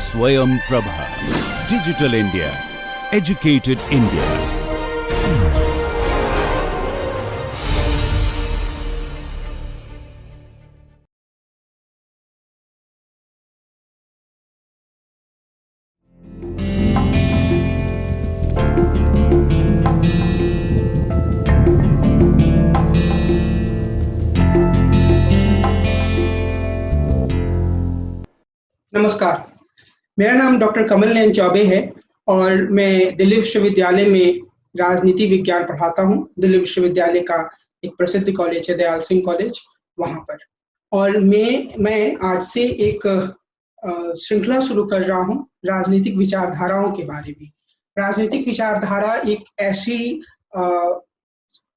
Swayam Prabha. Digital India. Educated India. नमस्कार, मेरा नाम डॉक्टर कमल नयन चौबे है और मैं दिल्ली विश्वविद्यालय में राजनीति विज्ञान पढ़ाता हूँ। दिल्ली विश्वविद्यालय का एक प्रसिद्ध कॉलेज है दयाल सिंह कॉलेज, वहाँ पर। और मैं आज से एक श्रृंखला शुरू कर रहा हूँ राजनीतिक विचारधाराओं के बारे में। राजनीतिक विचारधारा एक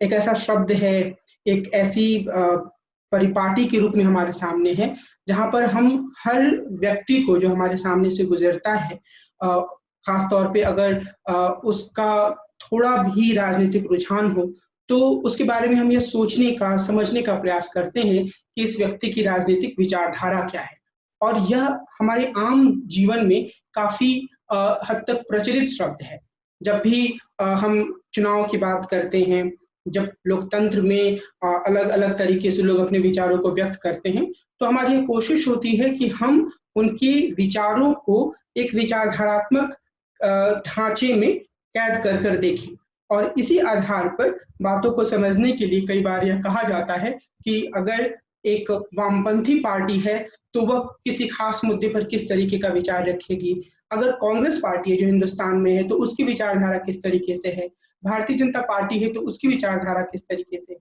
ऐसा शब्द है, एक ऐसी परिपाटी के रूप में हमारे सामने है, जहाँ पर हम हर व्यक्ति को जो हमारे सामने से गुजरता है, खास तौर पे अगर उसका थोड़ा भी राजनीतिक रुझान हो, तो उसके बारे में हम यह सोचने का, समझने का प्रयास करते हैं कि इस व्यक्ति की राजनीतिक विचारधारा क्या है। और यह हमारे आम जीवन में काफी हद तक प्रचलित शब्द है। जब भी हम चुनाव की बात करते हैं, जब लोकतंत्र में अलग अलग तरीके से लोग अपने विचारों को व्यक्त करते हैं, तो हमारी ये कोशिश होती है कि हम उनके विचारों को एक विचारधारात्मक ढांचे में कैद कर देखें। और इसी आधार पर बातों को समझने के लिए कई बार यह कहा जाता है कि अगर एक वामपंथी पार्टी है तो वह किसी खास मुद्दे पर किस तरीके का विचार रखेगी, अगर कांग्रेस पार्टी है जो हिंदुस्तान में है तो उसकी विचारधारा किस तरीके से है, भारतीय जनता पार्टी है तो उसकी विचारधारा किस तरीके से है।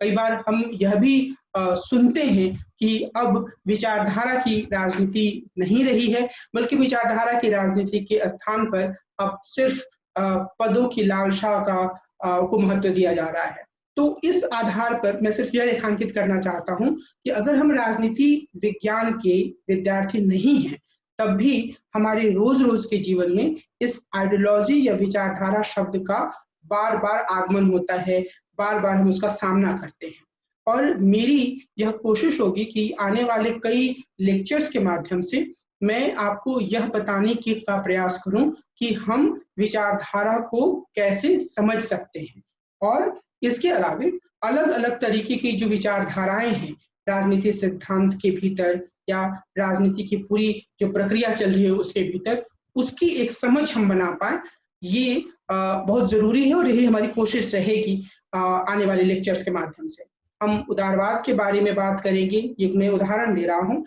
कई बार हम यह भी सुनते हैं कि अब विचारधारा की राजनीति नहीं रही है, बल्कि विचारधारा की राजनीति के स्थान पर अब सिर्फ पदों की लालसा को महत्व दिया जा रहा है। तो इस आधार पर मैं सिर्फ यह रेखांकित करना चाहता हूं कि अगर हम राजनीति विज्ञान के विद्यार्थी नहीं हैं, तब भी हमारे रोज रोज के जीवन में इस आइडियोलॉजी या विचारधारा शब्द का बार बार आगमन होता है, बार बार हम उसका सामना करते हैं। और मेरी यह कोशिश होगी कि आने वाले कई लेक्चर्स के माध्यम से मैं आपको यह बताने का प्रयास करूं कि हम विचारधारा को कैसे समझ सकते हैं। और इसके अलावा अलग अलग तरीके की जो विचारधाराएं हैं राजनीति सिद्धांत के भीतर या राजनीति की पूरी जो प्रक्रिया चल रही है उसके भीतर, उसकी एक समझ हम बना पाए, ये बहुत जरूरी है। और यही हमारी कोशिश रहेगी आने वाले लेक्चर्स के माध्यम से। हम उदारवाद के बारे में बात करेंगे, ये मैं उदाहरण दे रहा हूँ।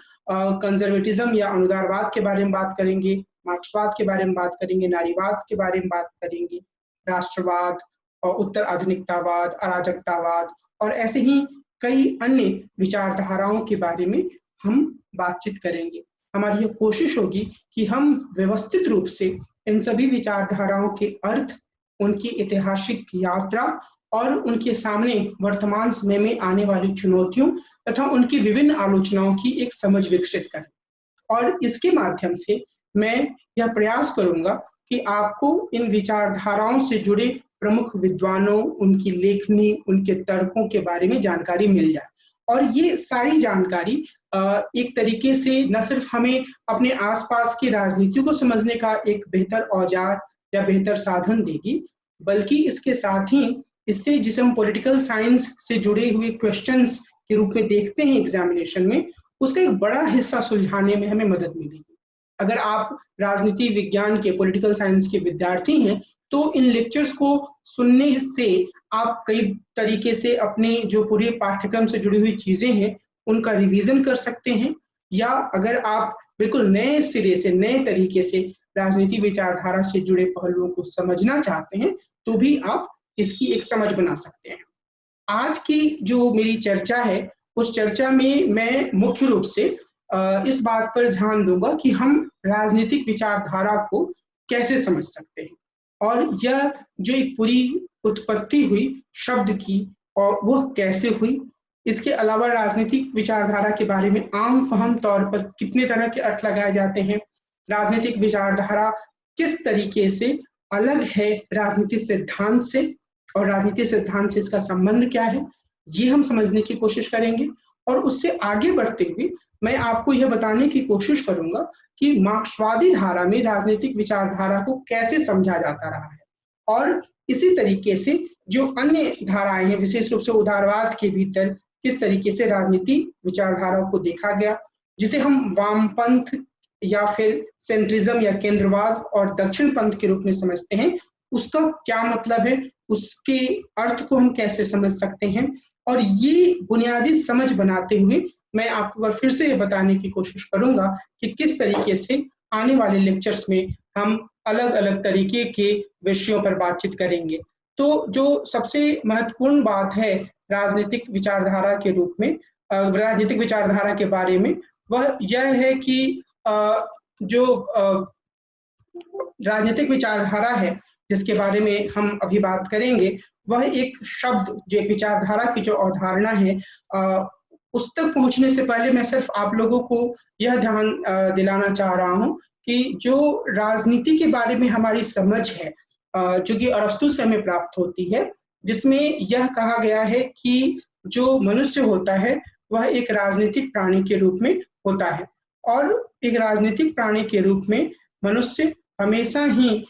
कंजर्वेटिज्म या अनुदारवाद के बारे में बात करेंगे, मार्क्सवाद के बारे में बात करेंगे, नारीवाद के बारे में बात करेंगे, राष्ट्रवाद और उत्तर आधुनिकतावाद, अराजकतावाद और ऐसे ही कई अन्य विचारधाराओं के बारे में हम बातचीत करेंगे। हमारी यह कोशिश होगी कि हम व्यवस्थित रूप से इन सभी विचारधाराओं के अर्थ, उनकी ऐतिहासिक यात्रा और उनके सामने वर्तमान समय में आने वाली चुनौतियों तथा उनकी विभिन्न आलोचनाओं की एक समझ विकसित करें। और इसके माध्यम से मैं यह प्रयास करूंगा कि आपको इन विचारधाराओं से जुड़े प्रमुख विद्वानों, उनकी लेखनी, उनके तर्कों के बारे में जानकारी मिल जाए। और ये सारी जानकारी एक तरीके से न सिर्फ हमें अपने आसपास की राजनीति को समझने का एक बेहतर औजार या बेहतर साधन देगी, बल्कि इसके साथ ही इससे जिसे हम पॉलिटिकल साइंस से जुड़े हुए क्वेश्चंस के रूप में देखते हैं एग्जामिनेशन में, उसका एक बड़ा हिस्सा सुलझाने में हमें मदद मिलेगी। अगर आप राजनीति विज्ञान के, पॉलिटिकल साइंस के विद्यार्थी हैं, तो इन लेक्चर्स को सुनने से आप कई तरीके से अपने जो पूरे पाठ्यक्रम से जुड़ी हुई चीजें हैं उनका रिवीजन कर सकते हैं। या अगर आप बिल्कुल नए सिरे से, नए तरीके से राजनीति विचारधारा से जुड़े पहलुओं को समझना चाहते हैं, तो भी आप इसकी एक समझ बना सकते हैं। आज की जो मेरी चर्चा है, उस चर्चा में मैं मुख्य रूप से इस बात पर ध्यान दूंगा कि हम राजनीतिक विचारधारा को कैसे समझ सकते हैं और यह जो एक पूरी उत्पत्ति हुई शब्द की और वह कैसे हुई। इसके अलावा राजनीतिक विचारधारा के बारे में आम फहम तौर पर कितने तरह के अर्थ लगाए जाते हैं, राजनीतिक विचारधारा किस तरीके से अलग है राजनीतिक सिद्धांत से और राजनीतिक सिद्धांत से इसका संबंध क्या है, ये हम समझने की कोशिश करेंगे। और उससे आगे बढ़ते हुए मैं आपको यह बताने की कोशिश करूंगा कि मार्क्सवादी धारा में राजनीतिक विचारधारा को कैसे समझा जाता रहा है, और इसी तरीके से जो अन्य धाराएं हैं, विशेष रूप से उदारवाद के भीतर किस तरीके से राजनीति विचारधारा को देखा गया, जिसे हम वामपंथ या फिर सेंट्रिज्म या केंद्रवाद और दक्षिण पंथ के रूप में समझते हैं, उसका क्या मतलब है, उसके अर्थ को हम कैसे समझ सकते हैं। और ये बुनियादी समझ बनाते हुए मैं आपको एक बार फिर से ये बताने की कोशिश करूंगा कि किस तरीके से आने वाले लेक्चर्स में हम अलग अलग तरीके के विषयों पर बातचीत करेंगे। तो जो सबसे महत्वपूर्ण बात है राजनीतिक विचारधारा के रूप में, राजनीतिक विचारधारा के बारे में, वह यह है कि जो राजनीतिक विचारधारा है जिसके बारे में हम अभी बात करेंगे, वह एक शब्द, जो एक विचारधारा की जो अवधारणा है, उस तक पहुंचने से पहले मैं सिर्फ आप लोगों को यह ध्यान दिलाना चाह रहा हूं कि जो राजनीति के बारे में हमारी समझ है, जो कि अरस्तु से हमें प्राप्त होती है, जिसमें यह कहा गया है कि जो मनुष्य होता है वह एक राजनीतिक प्राणी के रूप में होता है, और एक राजनीतिक प्राणी के रूप में मनुष्य हमेशा ही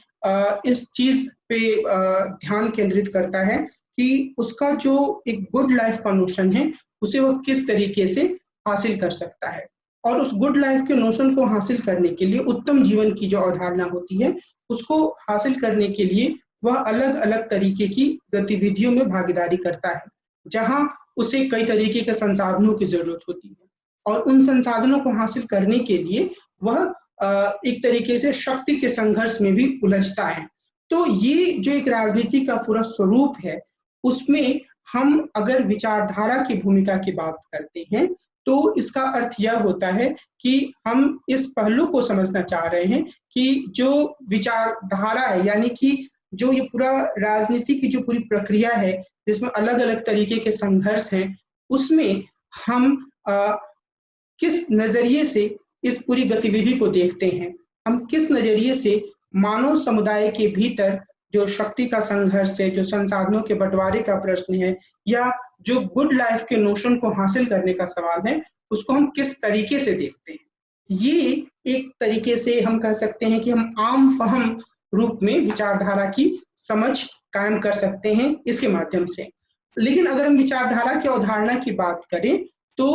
इस चीज पे ध्यान केंद्रित करता है कि उसका जो एक गुड लाइफ का नोशन है उसे वह किस तरीके से हासिल कर सकता है, और उस गुड लाइफ के नोशन को हासिल करने के लिए, उत्तम जीवन की जो अवधारणा होती है उसको हासिल करने के लिए वह अलग अलग तरीके की गतिविधियों में भागीदारी करता है, जहां उसे कई तरीके के संसाधनों की जरूरत होती है, और उन संसाधनों को हासिल करने के लिए वह एक तरीके से शक्ति के संघर्ष में भी उलझता है। तो ये जो एक राजनीति का पूरा स्वरूप है, उसमें हम अगर विचारधारा की भूमिका की बात करते हैं तो इसका अर्थ यह होता है कि हम इस पहलू को समझना चाह रहे हैं कि जो विचारधारा है, यानी कि जो ये पूरा राजनीति की जो पूरी प्रक्रिया है जिसमें अलग अलग तरीके के संघर्ष हैं, उसमें हम किस नजरिए से इस पूरी गतिविधि को देखते हैं, हम किस नजरिए से मानव समुदाय के भीतर जो शक्ति का संघर्ष है, जो संसाधनों के बंटवारे का प्रश्न है, या जो गुड लाइफ के नोशन को हासिल करने का सवाल है, उसको हम किस तरीके से देखते हैं। ये एक तरीके से हम कह सकते हैं कि हम आम फहम रूप में विचारधारा की समझ कायम कर सकते हैं इसके माध्यम से। लेकिन अगर हम विचारधारा की अवधारणा की बात करें तो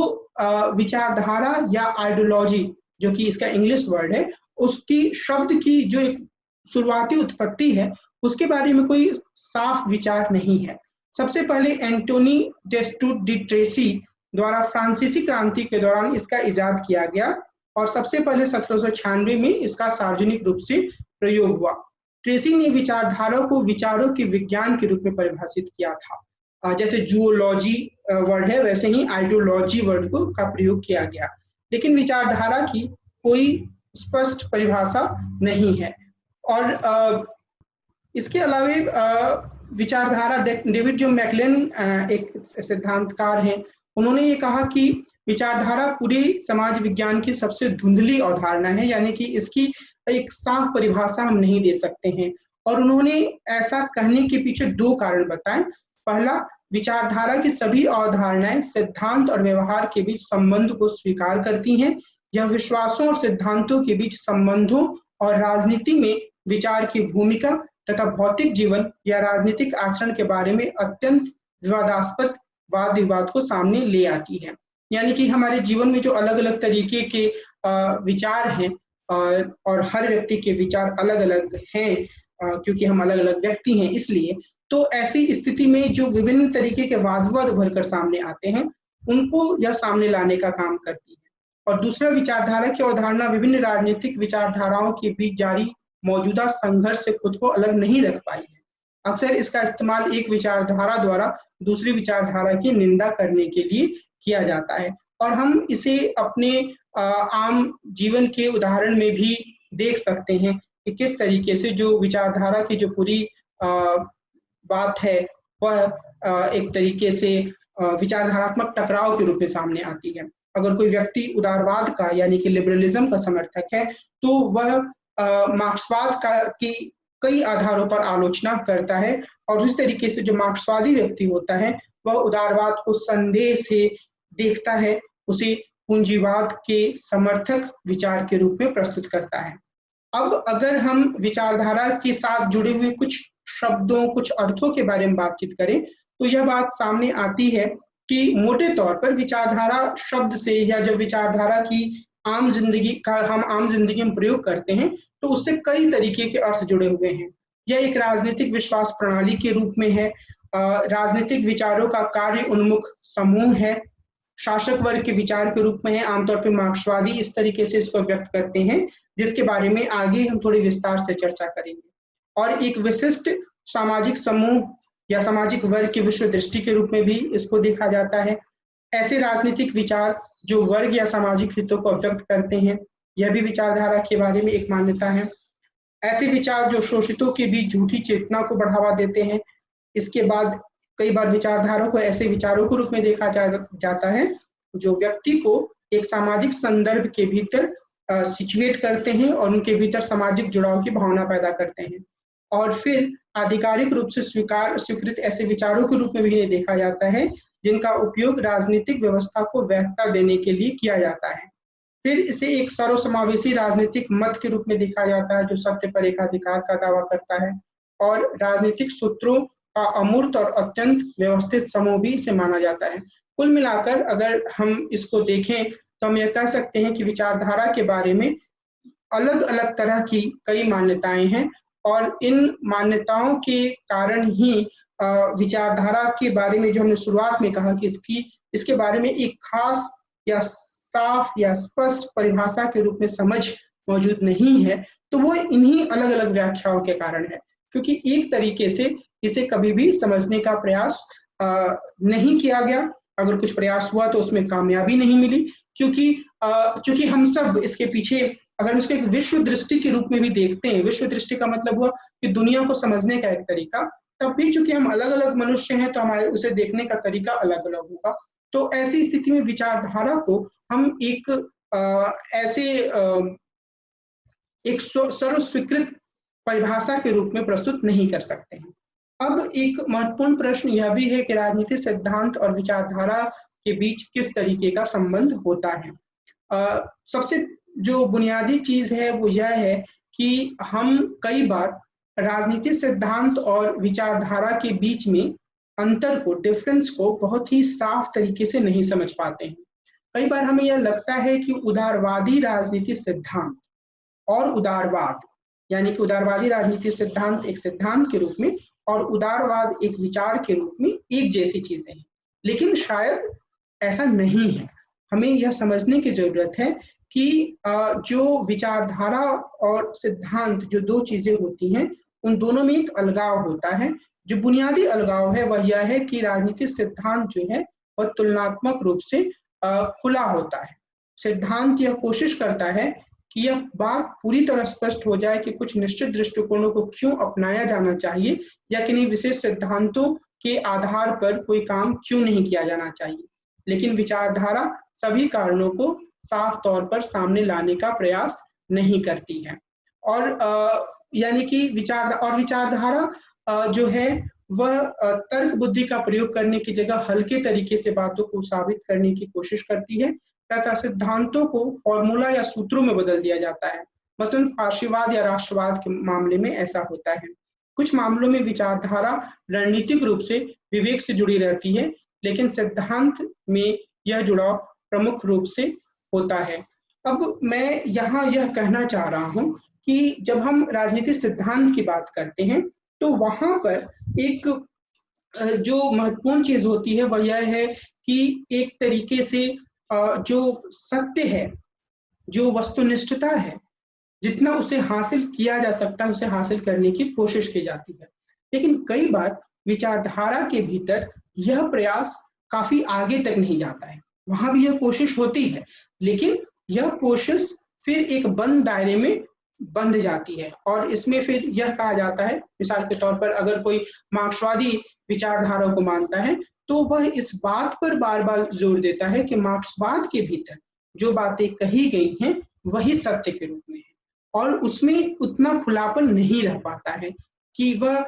विचारधारा या आइडियोलॉजी, जो कि इसका इंग्लिश वर्ड है, उसकी शब्द की जो एक शुरुआती उत्पत्ति है उसके बारे में कोई साफ विचार नहीं है। सबसे पहले एंटोनी डेस्टूट डी ट्रेसी द्वारा फ्रांसीसी क्रांति के दौरान इसका इजाद किया गया, और सबसे पहले 1796 में इसका सार्वजनिक रूप से प्रयोग हुआ। ट्रेसी ने विचारधारा को विचारों के विज्ञान के रूप में परिभाषित किया था। जैसे जूलॉजी वर्ड है, वैसे ही आइडियोलॉजी वर्ड को का प्रयोग किया गया, लेकिन विचारधारा की कोई स्पष्ट परिभाषा नहीं है। और इसके अलावे विचारधारा, डेविड जो मैकलेन एक सिद्धांतकार हैं, उन्होंने ये कहा कि विचारधारा पूरे समाज विज्ञान की सबसे धुंधली अवधारणा है, यानी कि इसकी एक साफ परिभाषा हम नहीं दे सकते हैं। और उन्होंने ऐसा कहने के पीछे दो कारण बताए। पहला, विचारधारा की सभी अवधारणाएं सिद्धांत और व्यवहार के बीच संबंध को स्वीकार करती हैं। यह विश्वासों और सिद्धांतों के बीच संबंधों और राजनीति में विचार की भूमिका तथा भौतिक जीवन या राजनीतिक आचरण के बारे में अत्यंत विवादास्पद वाद विवाद को सामने ले आती है। यानी कि हमारे जीवन में जो अलग अलग तरीके के विचार हैं, और हर व्यक्ति के विचार अलग अलग हैं, क्योंकि हम अलग अलग व्यक्ति हैं, इसलिए तो ऐसी स्थिति में जो विभिन्न तरीके के वाद विवाद उभर कर सामने आते हैं, उनको यह सामने लाने का काम करती है। और दूसरा, विचारधारा की अवधारणा विभिन्न राजनीतिक विचारधाराओं के बीच जारी मौजूदा संघर्ष से खुद को अलग नहीं रख पाई है। अक्सर इसका इस्तेमाल एक विचारधारा द्वारा दूसरी विचारधारा की निंदा करने के लिए किया जाता है, और हम इसे अपने आम जीवन के उदाहरण में भी देख सकते हैं कि किस तरीके से जो विचारधारा की जो पूरी बात है वह एक तरीके से विचारधारात्मक टकराव के रूप में सामने आती है। अगर कोई व्यक्ति उदारवाद का यानी कि लिबरलिज्म का समर्थक है तो वह मार्क्सवाद की कई आधारों पर आलोचना करता है, और उस तरीके से जो मार्क्सवादी व्यक्ति होता है वह उदारवाद को संदेह से देखता है, उसे पूंजीवाद के समर्थक विचार के रूप में प्रस्तुत करता है। अब अगर हम विचारधारा के साथ जुड़े हुए कुछ शब्दों, कुछ अर्थों के बारे में बातचीत करें, तो यह बात सामने आती है कि मोटे तौर पर विचारधारा शब्द से, या जब विचारधारा की आम जिंदगी का हम आम जिंदगी में प्रयोग करते हैं, तो उससे कई तरीके के अर्थ जुड़े हुए हैं। यह एक राजनीतिक विश्वास प्रणाली के रूप में है, राजनीतिक विचारों का कार्य उन्मुख समूह है, शासक वर्ग के विचार के रूप में है। आमतौर पर मार्क्सवादी इस तरीके से इसको व्यक्त करते हैं, जिसके बारे में आगे हम थोड़ी विस्तार से चर्चा करेंगे। और एक विशिष्ट सामाजिक समूह या सामाजिक वर्ग की विश्व दृष्टि के रूप में भी इसको देखा जाता है। ऐसे राजनीतिक विचार जो वर्ग या सामाजिक हितों को व्यक्त करते हैं, यह भी विचारधारा के बारे में एक मान्यता है। ऐसे विचार जो शोषितों के बीच झूठी चेतना को बढ़ावा देते हैं। इसके बाद कई बार विचारधारा को ऐसे विचारों के रूप में देखा जाता है जो व्यक्ति को एक सामाजिक संदर्भ के भीतर सिचुएट करते हैं और उनके भीतर सामाजिक जुड़ाव की भावना पैदा करते हैं। और फिर आधिकारिक रूप से स्वीकृत ऐसे विचारों के रूप में भी इन्हें देखा जाता है जिनका उपयोग राजनीतिक व्यवस्था को वैधता देने के लिए किया जाता है। फिर इसे एक सर्वसमावेशी राजनीतिक मत के रूप में देखा जाता है जो सत्य पर एकाधिकार का दावा करता है, और राजनीतिक सूत्रों का अमूर्त और अत्यंत व्यवस्थित समूह भी इसे माना जाता है। कुल मिलाकर अगर हम इसको देखें तो हम यह कह सकते हैं कि विचारधारा के बारे में अलग अलग तरह की कई मान्यताएं हैं, और इन मान्यताओं के कारण ही विचारधारा के बारे में जो हमने शुरुआत में कहा कि इसके बारे में एक खास या साफ या स्पष्ट परिभाषा के रूप में समझ मौजूद नहीं है, तो वो इन्हीं अलग अलग व्याख्याओं के कारण है, क्योंकि एक तरीके से इसे कभी भी समझने का प्रयास नहीं किया गया। अगर कुछ प्रयास हुआ तो उसमें कामयाबी नहीं मिली, क्योंकि हम सब इसके पीछे अगर उसके एक विश्व दृष्टि के रूप में भी देखते हैं, विश्व दृष्टि का मतलब हुआ कि दुनिया को समझने का एक तरीका, तब भी चूंकि हम अलग अलग मनुष्य हैं तो हमारे उसे देखने का तरीका अलग अलग होगा। तो ऐसी स्थिति में विचारधारा को हम एक सर्व स्वीकृत परिभाषा के रूप में प्रस्तुत नहीं कर सकते हैं। अब एक महत्वपूर्ण प्रश्न यह भी है कि राजनीतिक सिद्धांत और विचारधारा के बीच किस तरीके का संबंध होता है। सबसे जो बुनियादी चीज है वो यह है कि हम कई बार राजनीतिक सिद्धांत और विचारधारा के बीच में अंतर को, डिफरेंस को बहुत ही साफ तरीके से नहीं समझ पाते हैं। कई बार हमें यह लगता है कि उदारवादी राजनीतिक सिद्धांत और उदारवाद, यानी कि उदारवादी राजनीतिक सिद्धांत एक सिद्धांत के रूप में और उदारवाद एक विचार के रूप में एक जैसी चीजें हैं, लेकिन शायद ऐसा नहीं है। हमें यह समझने की जरूरत है कि जो विचारधारा और सिद्धांत जो दो चीजें होती हैं, उन दोनों में एक अलगाव होता है। जो बुनियादी अलगाव है वह यह है कि राजनीतिक सिद्धांत जो है वह तुलनात्मक रूप से खुला होता है। सिद्धांत यह कोशिश करता है कि यह बात पूरी तरह स्पष्ट हो जाए कि कुछ निश्चित दृष्टिकोणों को क्यों अपनाया जाना चाहिए या किन्हीं विशेष सिद्धांतों के आधार पर कोई काम क्यों नहीं किया जाना चाहिए। लेकिन विचारधारा सभी कारणों को साफ तौर पर सामने लाने का प्रयास नहीं करती है, और यानी कि विचारधारा जो है वह तर्क बुद्धि का प्रयोग करने की जगह हल्के तरीके से बातों को साबित करने की कोशिश करती है, तथा सिद्धांतों को फॉर्मूला या सूत्रों में बदल दिया जाता है। मसलन फाशीवाद या राष्ट्रवाद के मामले में ऐसा होता है। कुछ मामलों में विचारधारा रणनीतिक रूप से विवेक से जुड़ी रहती है, लेकिन सिद्धांत में यह जुड़ाव प्रमुख रूप से होता है। अब मैं यहाँ यह कहना चाह रहा हूँ कि जब हम राजनीतिक सिद्धांत की बात करते हैं तो वहां पर एक जो महत्वपूर्ण चीज होती है वह यह है कि एक तरीके से जो सत्य है, जो वस्तुनिष्ठता है, जितना उसे हासिल किया जा सकता है उसे हासिल करने की कोशिश की जाती है। लेकिन कई बार विचारधारा के भीतर यह प्रयास काफी आगे तक नहीं जाता है। वहां भी यह कोशिश होती है, लेकिन यह कोशिश फिर एक बंद दायरे में बंध जाती है, और इसमें फिर यह कहा जाता है, मिसाल के तौर पर अगर कोई मार्क्सवादी विचारधारा को मानता है तो वह इस बात पर बार बार जोर देता है कि मार्क्सवाद के भीतर जो बातें कही गई हैं वही सत्य के रूप में है, और उसमें उतना खुलापन नहीं रह पाता है कि वह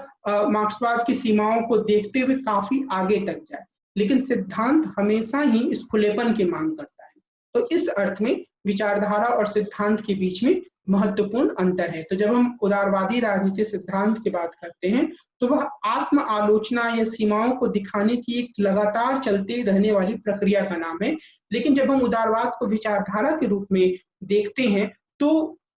मार्क्सवाद की सीमाओं को देखते हुए काफी आगे तक जाए। लेकिन सिद्धांत हमेशा ही इस खुलेपन की मांग करता है। तो इस अर्थ में विचारधारा और सिद्धांत के बीच में महत्वपूर्ण अंतर है। तो जब हम उदारवादी राजनीति सिद्धांत की बात करते हैं तो वह आत्म आलोचना या सीमाओं को दिखाने की एक लगातार चलते रहने वाली प्रक्रिया का नाम है। लेकिन जब हम उदारवाद को विचारधारा के रूप में देखते हैं तो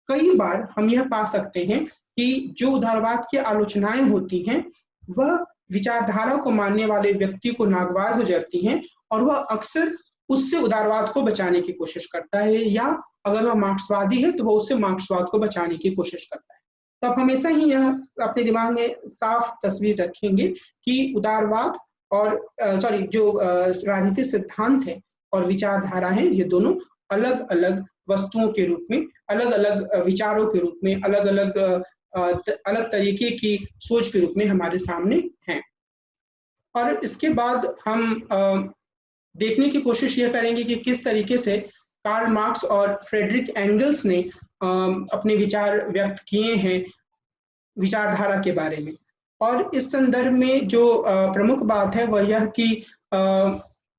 कई बार हम यह पा सकते हैं कि जो उदारवाद की आलोचनाएं होती हैं वह विचारधारा को मानने वाले व्यक्ति को नागवार गुजरती हैं और वह अक्सर उससे उदारवाद को बचाने की कोशिश करता है, या अगर वह मार्क्सवादी है तो वह उससे मार्क्सवाद को बचाने की कोशिश करता है। तो आप हमेशा ही यह अपने दिमाग में साफ तस्वीर रखेंगे कि उदारवाद और जो राजनीतिक सिद्धांत है और विचारधारा है, ये दोनों अलग अलग वस्तुओं के रूप में, अलग अलग विचारों के रूप में, अलग अलग तरीके की सोच के रूप में हमारे सामने हैं। और इसके बाद हम देखने की कोशिश यह करेंगे कि किस तरीके से कार्ल मार्क्स और फ्रेडरिक एंगल्स ने अपने विचार व्यक्त किए हैं विचारधारा के बारे में। और इस संदर्भ में जो प्रमुख बात है वह यह कि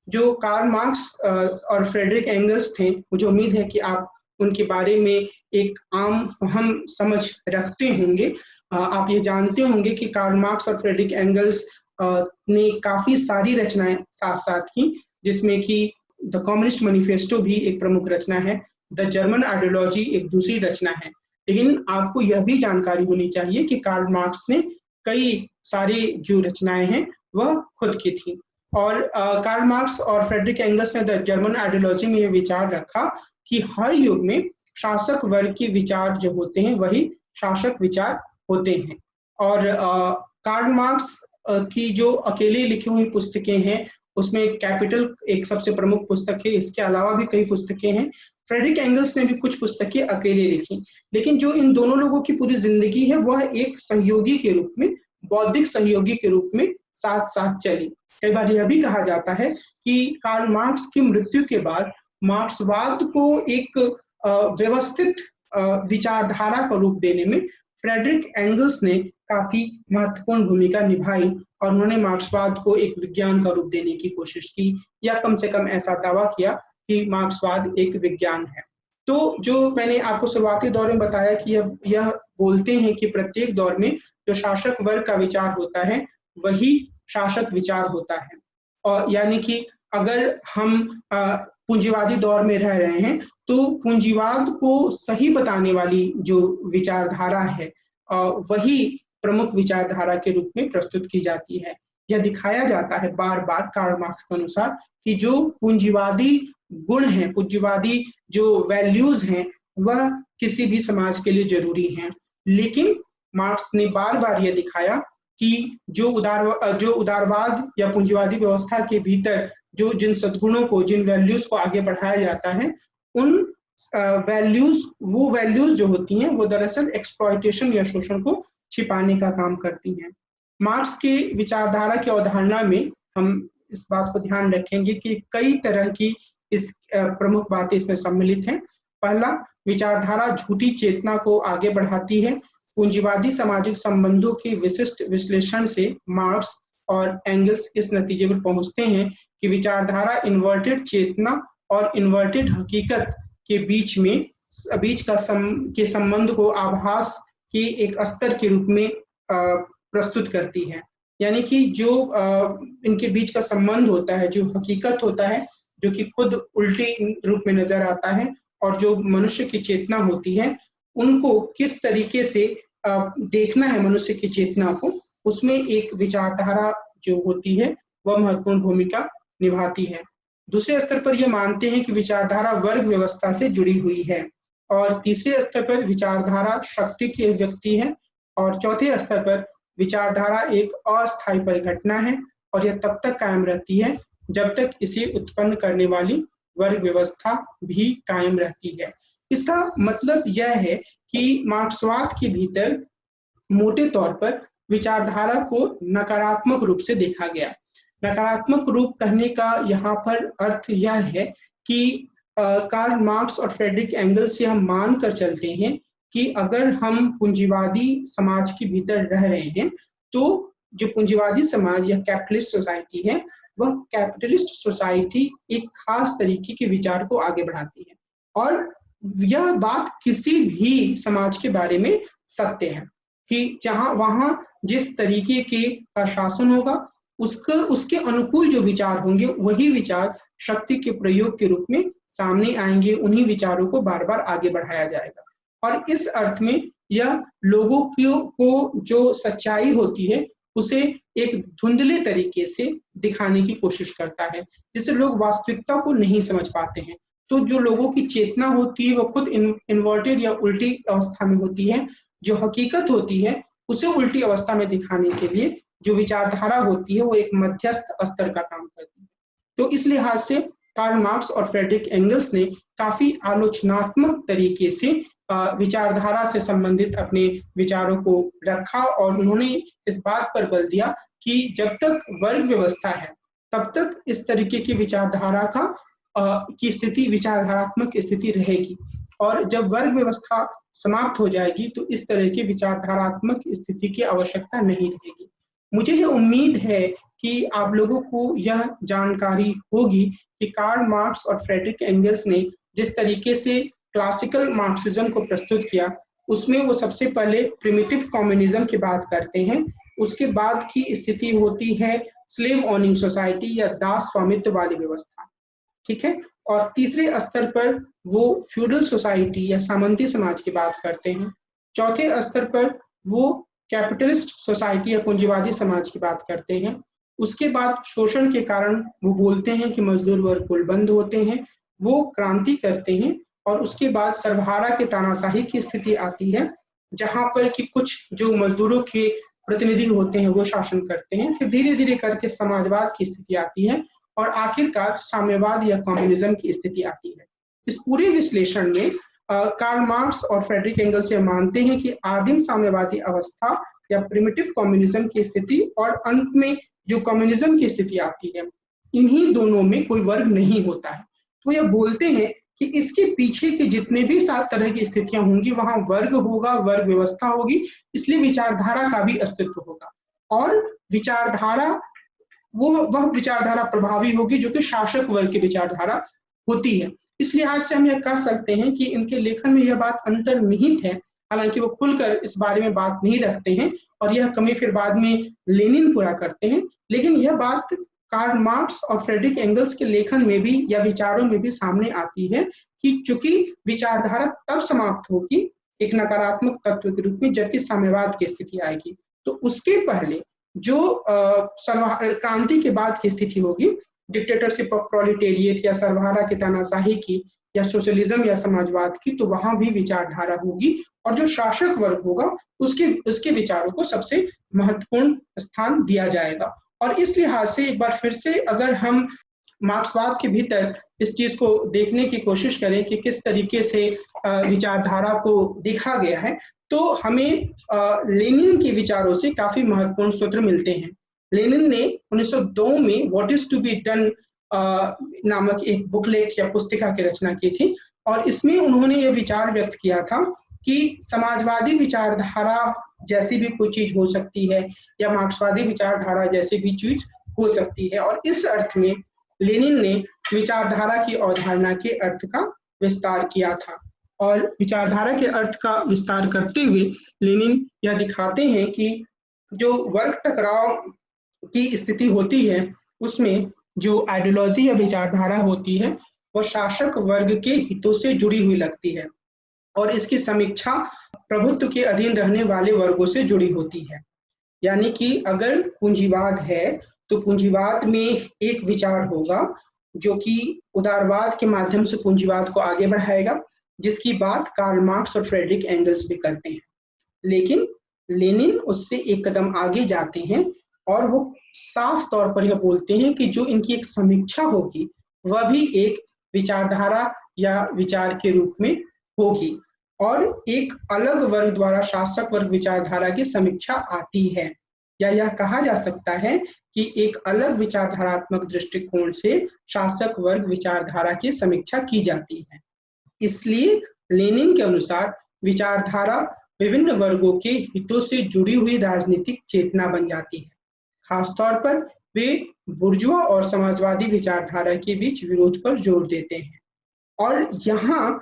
जो कार्ल मार्क्स और फ्रेडरिक एंगल्स थे, मुझे उम्मीद है कि आप उनके बारे में एक आम फहम समझ रखते होंगे। आप ये जानते होंगे कि कार्ल मार्क्स और फ्रेडरिक एंगल्स ने काफी सारी रचनाएं साथ साथ की, जिसमें कि द कम्युनिस्ट मैनिफेस्टो भी एक प्रमुख रचना है, द जर्मन आइडियोलॉजी एक दूसरी रचना है। लेकिन आपको यह भी जानकारी होनी चाहिए कि कार्ल मार्क्स ने कई सारी जो रचनाएं हैं वह खुद की थी। और कार्ल मार्क्स और फ्रेडरिक एंगल्स ने द जर्मन आइडियोलॉजी में यह विचार रखा कि हर युग में शासक वर्ग के विचार जो होते हैं वही शासक विचार होते हैं। और कार्ल मार्क्स की जो अकेले लिखी हुई पुस्तकें हैं उसमें कैपिटल एक सबसे प्रमुख पुस्तक है, इसके अलावा भी कई पुस्तकें हैं। फ्रेडरिक एंगल्स ने भी कुछ पुस्तकें अकेले लिखी, लेकिन जो इन दोनों लोगों की पूरी जिंदगी है वह एक सहयोगी के रूप में, बौद्धिक सहयोगी के रूप में साथ साथ चली। कई बार यह भी कहा जाता है कि कार्ल मार्क्स की मृत्यु के बाद मार्क्सवाद को एक व्यवस्थित विचारधारा का रूप देने में फ्रेडरिक एंगल्स ने काफी महत्वपूर्ण भूमिका निभाई और उन्होंने मार्क्सवाद को एक विज्ञान का रूप देने की कोशिश की, या कम से कम ऐसा दावा किया कि मार्क्सवाद एक विज्ञान है। तो जो मैंने आपको शुरुआती दौर में बताया कि यह बोलते हैं कि प्रत्येक दौर में जो शासक वर्ग का विचार होता है वही शासक विचार होता है। और यानी कि अगर हम पूंजीवादी दौर में रह रहे हैं तो पूंजीवाद को सही बताने वाली जो विचारधारा है वही प्रमुख विचारधारा के रूप में प्रस्तुत की जाती है। यह दिखाया जाता है बार बार कार्ल मार्क्स के अनुसार कि जो पूंजीवादी गुण हैं, पूंजीवादी जो वैल्यूज हैं वह किसी भी समाज के लिए जरूरी हैं। लेकिन मार्क्स ने बार बार यह दिखाया कि जो उदारवाद या पूंजीवादी व्यवस्था के भीतर जो जिन सद्गुणों को, जिन वैल्यूज को आगे बढ़ाया जाता है, उन वो वैल्यूज जो होती हैं वो दरअसल एक्सप्लॉयटेशन या शोषण को छिपाने का काम करती हैं। मार्क्स की विचारधारा की अवधारणा में हम इस बात को ध्यान रखेंगे कि कई तरह की इस प्रमुख बातें इसमें सम्मिलित हैं। पहला, विचारधारा झूठी चेतना को आगे बढ़ाती है। पूंजीवादी सामाजिक संबंधों के विशिष्ट विश्लेषण से मार्क्स और एंगल्स इस नतीजे पर पहुंचते हैं कि विचारधारा इन्वर्टेड चेतना और इन्वर्टेड हकीकत के बीच के संबंध को आभास की एक स्तर के रूप में प्रस्तुत करती है। यानी कि जो इनके बीच का संबंध होता है, जो हकीकत होता है, जो कि खुद उल्टी रूप में नजर आता है, और जो मनुष्य की चेतना होती है, उनको किस तरीके से देखना है मनुष्य की चेतना को, उसमें एक विचारधारा जो होती है वह महत्वपूर्ण भूमिका निभाती है। दूसरे स्तर पर यह मानते हैं कि विचारधारा वर्ग व्यवस्था से जुड़ी हुई है, और तीसरे स्तर पर विचारधारा शक्ति की अभिव्यक्ति है, और चौथे स्तर पर विचारधारा एक अस्थायी परिघटना है और यह तब तक कायम रहती है जब तक इसे उत्पन्न करने वाली वर्ग व्यवस्था भी कायम रहती है। इसका मतलब यह है कि मार्क्सवाद के भीतर मोटे तौर पर विचारधारा को नकारात्मक रूप से देखा गया। नकारात्मक रूप कहने का यहाँ पर अर्थ यह है कि कार्ल मार्क्स और फ्रेडरिक एंगल्स यह मान कर चलते हैं कि अगर हम पूंजीवादी समाज के भीतर रह रहे हैं तो जो पूंजीवादी समाज या कैपिटलिस्ट सोसाइटी है वह कैपिटलिस्ट सोसाइटी एक खास तरीके के विचार को आगे बढ़ाती है, और यह बात किसी भी समाज के बारे में सत्य है कि जहां वहां जिस तरीके के का शासन होगा, उसके अनुकूल जो विचार होंगे वही विचार शक्ति के प्रयोग के रूप में सामने आएंगे, उन्हीं विचारों को बार बार आगे बढ़ाया जाएगा। और इस अर्थ में यह लोगों को जो सच्चाई होती है उसे एक धुंधले तरीके से दिखाने की कोशिश करता है, जिससे लोग वास्तविकता को नहीं समझ पाते हैं। तो जो लोगों की चेतना होती है वो खुद इन्वर्टेड या उल्टी अवस्था में होती है। जो हकीकत होती है उसे उल्टी अवस्था में दिखाने के लिए जो विचारधारा होती है वो एक मध्यस्थ स्तर का काम करती है। तो इस लिहाज से कार्ल मार्क्स और फ्रेडरिक एंगल्स ने काफी आलोचनात्मक तरीके से विचारधारा से संबंधित अपने विचारों को रखा, और उन्होंने इस बात पर बल दिया कि जब तक वर्ग व्यवस्था है तब तक इस तरीके की विचारधारा की स्थिति विचारधारात्मक स्थिति रहेगी, और जब वर्ग व्यवस्था समाप्त हो जाएगी तो इस तरह की विचारधारात्मक स्थिति की आवश्यकता नहीं रहेगी। मुझे यह उम्मीद है कि आप लोगों को यह जानकारी होगी कि कार्ल मार्क्स और फ्रेडरिक एंगल्स ने जिस तरीके से क्लासिकल मार्क्सिज्म को प्रस्तुत किया, उसमें वो सबसे पहले प्रिमिटिव कम्युनिज्म की बात करते हैं, उसके बाद की स्थिति होती है स्लेव ओनिंग सोसाइटी या दास स्वामित्व वाली व्यवस्था, ठीक है, और तीसरे स्तर पर वो फ्यूडल सोसाइटी या सामंती समाज की बात करते हैं, चौथे स्तर पर वो कैपिटलिस्ट सोसाइटी या पूंजीवादी समाज की बात करते हैं, उसके बाद शोषण के कारण वो बोलते हैं कि मजदूर वर्ग कुलबंद होते हैं, वो क्रांति करते हैं, और उसके बाद सर्वहारा के तानाशाही की स्थिति आती है जहां पर कि कुछ जो मजदूरों के प्रतिनिधि होते हैं वो शासन करते हैं, फिर धीरे धीरे करके समाजवाद की स्थिति आती है, और आखिरकार साम्यवाद या कम्युनिज्म की स्थिति आती है। इस पूरे विश्लेषण में कार्ल मार्क्स और फ्रेडरिक एंगल्स ये मानते हैं कि आदिम साम्यवादी अवस्था या प्रिमिटिव कम्युनिज्म की स्थिति और अंत में जो कम्युनिज्म की स्थिति आती है, इन्हीं दोनों में कोई वर्ग नहीं होता है। तो यह बोलते हैं कि इसके पीछे के जितने भी 7 तरह की स्थितियां होंगी वहां वर्ग होगा, वर्ग व्यवस्था होगी, इसलिए विचारधारा का भी अस्तित्व होगा, और विचारधारा वह विचारधारा प्रभावी होगी जो कि शासक वर्ग की विचारधारा होती है। इस लिहाज से हम यह कह सकते हैं कि इनके लेखन में यह बात अंतर्निहित है, हालांकि वो खुलकर इस बारे में बात नहीं रखते हैं, और यह कमी फिर बाद में लेनिन पूरा करते हैं, लेकिन यह बात कार्ल मार्क्स और फ्रेडरिक एंगल्स के लेखन में भी या विचारों में भी सामने आती है कि चूंकि विचारधारा तब समाप्त होगी एक नकारात्मक तत्व के रूप में जबकि साम्यवाद की स्थिति आएगी। तो उसके पहले जो क्रांति के बाद की स्थिति होगी, डिक्टेटरशिप ऑफ प्रोलेटेरिएट या सर्वहारा की तानाशाही की या सोशलिज्म या समाजवाद की, तो वहां भी विचारधारा होगी, और जो शासक वर्ग होगा उसके विचारों को सबसे महत्वपूर्ण स्थान दिया जाएगा। और इस लिहाज से एक बार फिर से अगर हम मार्क्सवाद के भीतर इस चीज को देखने की कोशिश करें कि किस तरीके से विचारधारा को देखा गया है, तो हमें लेनिन के विचारों से काफी महत्वपूर्ण सूत्र मिलते हैं। लेनिन ने 1902 में what is to be done नामक एक बुकलेट या पुस्तिका की रचना की थी, और इसमें उन्होंने ये विचार व्यक्त किया था कि समाजवादी विचारधारा जैसी भी कोई चीज हो सकती है या मार्क्सवादी विचारधारा जैसी भी चीज हो सकती है, और इस अर्थ में लेनिन ने विचारधारा की अवधारणा के अर्थ का विस्तार किया था। और विचारधारा के अर्थ का विस्तार करते हुए लेनिन यह दिखाते हैं कि जो वर्ग टकराव की स्थिति होती है उसमें जो आइडियोलॉजी या विचारधारा होती है वह शासक वर्ग के हितों से जुड़ी हुई लगती है, और इसकी समीक्षा प्रभुत्व के अधीन रहने वाले वर्गों से जुड़ी होती है। यानी कि अगर पूंजीवाद है तो पूंजीवाद में एक विचार होगा जो कि उदारवाद के माध्यम से पूंजीवाद को आगे बढ़ाएगा, जिसकी बात कार्ल मार्क्स और फ्रेडरिक एंगल्स भी करते हैं। लेकिन लेनिन उससे एक कदम आगे जाते हैं और वो साफ तौर पर यह बोलते हैं कि जो इनकी एक समीक्षा होगी वह भी एक विचारधारा या विचार के रूप में होगी, और एक अलग वर्ग द्वारा शासक वर्ग विचारधारा की समीक्षा आती है, या यह कहा जा सकता है कि एक अलग विचारधारात्मक दृष्टिकोण से शासक वर्ग विचारधारा की समीक्षा की जाती है। इसलिए लेनिन के अनुसार विचारधारा विभिन्न वर्गों के हितों से जुड़ी हुई राजनीतिक चेतना बन जाती है। खासतौर पर वे बुर्जुआ और समाजवादी विचारधारा के बीच विरोध पर जोर देते हैं। और यहाँ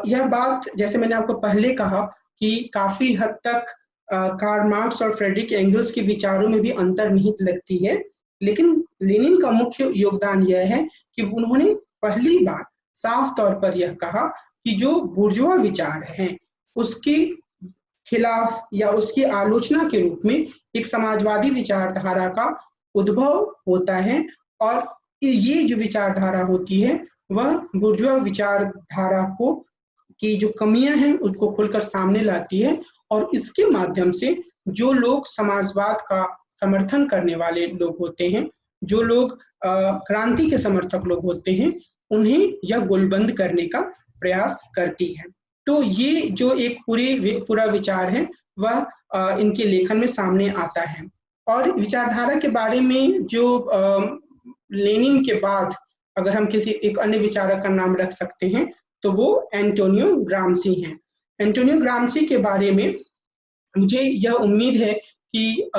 यह बात, जैसे मैंने आपको पहले कहा, कि काफी हद तक कार्ल मार्क्स और फ्रेडरिक एंगल्स के विचारों में भी अंतर्निहित लगती है, लेकिन लेनिन का मुख्य योगदान यह है कि उन्होंने पहली बार साफ तौर पर यह कहा कि जो बुर्जुआ विचार हैं उसके खिलाफ या उसकी आलोचना के रूप में एक समाजवादी विचारधारा का उद्भव होता है, और ये जो विचारधारा होती है वह बुर्जुआ विचारधारा को की जो कमियां हैं उसको खुलकर सामने लाती है, और इसके माध्यम से जो लोग समाजवाद का समर्थन करने वाले लोग होते हैं, जो लोग क्रांति के समर्थक लोग होते हैं, उन्हें यह गोलबंद करने का प्रयास करती है। तो ये जो एक पूरा विचार है वह इनके लेखन में सामने आता है। और विचारधारा के बारे में जो लेनिन के बाद अगर हम किसी एक अन्य विचारक का नाम रख सकते हैं तो वो एंटोनियो ग्राम्सी हैं। एंटोनियो ग्राम्सी के बारे में मुझे यह उम्मीद है कि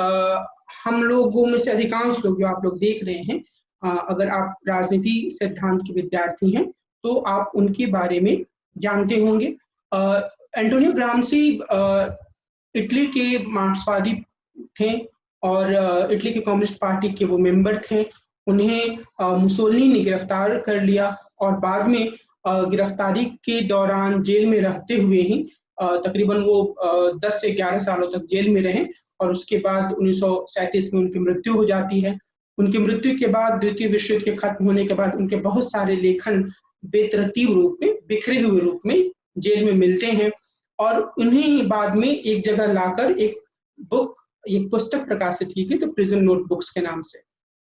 हम लोगों में से अधिकांश लोग, जो आप लोग देख रहे हैं, अगर आप राजनीति सिद्धांत के विद्यार्थी हैं तो आप उनके बारे में जानते होंगे। एंटोनियो ग्राम्सी इटली के मार्क्सवादी थे और इटली के कम्युनिस्ट पार्टी के वो मेंबर थे। उन्हें मुसोलिनी ने गिरफ्तार कर लिया और बाद में गिरफ्तारी के दौरान जेल में रहते हुए ही तकरीबन वो 10 से 11 सालों तक जेल में रहे, और उसके बाद 1937 में उनकी मृत्यु हो जाती है। उनकी मृत्यु के बाद, द्वितीय विश्व युद्ध के खत्म होने के बाद, उनके बहुत सारे लेखन बेतरतीब रूप में, बिखरे हुए रूप में जेल में मिलते हैं, और उन्हें बाद में एक जगह लाकर एक पुस्तक प्रकाशित की गई, द प्रिजन नोटबुक्स के नाम से।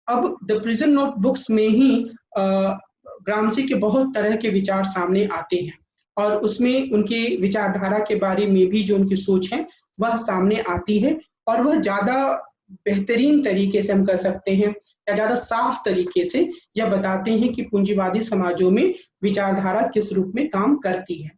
अब द प्रिजन नोटबुक्स में ही ग्राम्सी के बहुत तरह के विचार सामने आते हैं, और उसमें उनकी विचारधारा के बारे में भी जो उनकी सोच है वह सामने आती है, और वह ज्यादा बेहतरीन तरीके से हम कह सकते हैं या ज्यादा साफ तरीके से यह बताते हैं कि पूंजीवादी समाजों में विचारधारा किस रूप में काम करती है।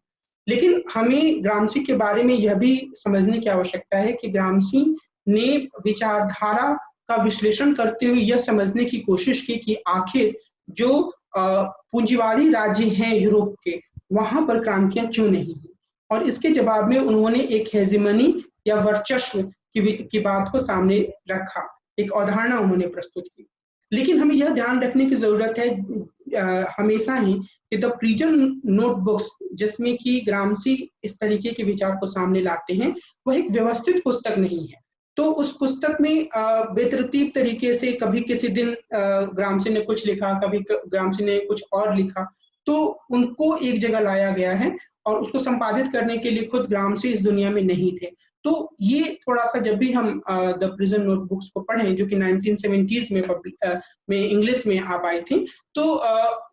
लेकिन हमें ग्राम्सी के बारे में यह भी समझने की आवश्यकता है कि ग्राम्सी ने विचारधारा का विश्लेषण करते हुए यह समझने की कोशिश की कि आखिर जो पूंजीवादी राज्य हैं यूरोप के, वहां पर क्रांतियां क्यों नहीं हुई, और इसके जवाब में उन्होंने एक हेजिमनी या वर्चस्व की बात को सामने रखा, एक अवधारणा उन्होंने प्रस्तुत की। लेकिन हमें यह ध्यान रखने की जरूरत है हमेशा ही कि द प्रिजन नोटबुक्स, जिसमें कि ग्राम्सी इस तरीके के विचार को सामने लाते हैं, वह एक व्यवस्थित पुस्तक नहीं है। तो उस पुस्तक में बेतरतीब तरीके से कभी किसी दिन ग्राम्सी ने कुछ लिखा, कभी ग्राम्सी ने कुछ और लिखा, तो उनको एक जगह लाया गया है, और उसको संपादित करने के लिए खुद ग्राम्सी इस दुनिया में नहीं थे। तो ये थोड़ा सा, जब भी हम द प्रिजन नोटबुक्स को पढ़ें, जो कि 1970s में इंग्लिश में आ पाई थी, तो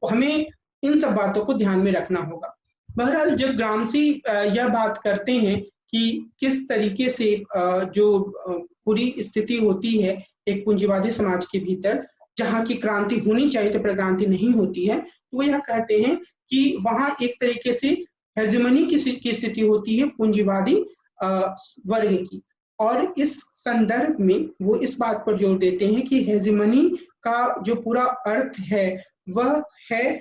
हमें इन सब बातों को ध्यान में रखना होगा। बहरहाल जब ग्राम्सी यह बात करते हैं कि किस तरीके से जो पूरी स्थिति होती है एक पूंजीवादी समाज के भीतर, जहाँ की क्रांति होनी चाहिए तो पर क्रांति नहीं होती है, तो वो यह कहते हैं कि वहां एक तरीके से हेजेमनी की स्थिति होती है पूंजीवादी वर्ग की। और इस संदर्भ में वो इस बात पर जोर देते हैं कि हेजेमनी का जो पूरा अर्थ है वह है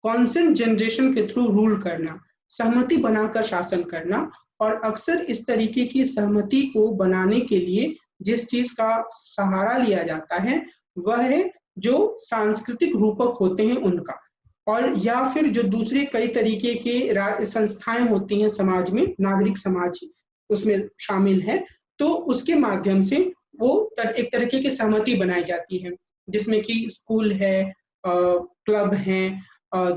कॉन्सेंट जनरेशन के थ्रू रूल करना, सहमति बनाकर शासन करना, और अक्सर इस तरीके की सहमति को बनाने के लिए जिस चीज का सहारा लिया जाता है वह है जो सांस्कृतिक रूपक होते हैं उनका, और या फिर जो दूसरे कई तरीके के संस्थाएं होती हैं समाज में, नागरिक समाज उसमें शामिल है, तो उसके माध्यम से वो एक तरीके की सहमति बनाई जाती है, जिसमें कि स्कूल है, क्लब हैं,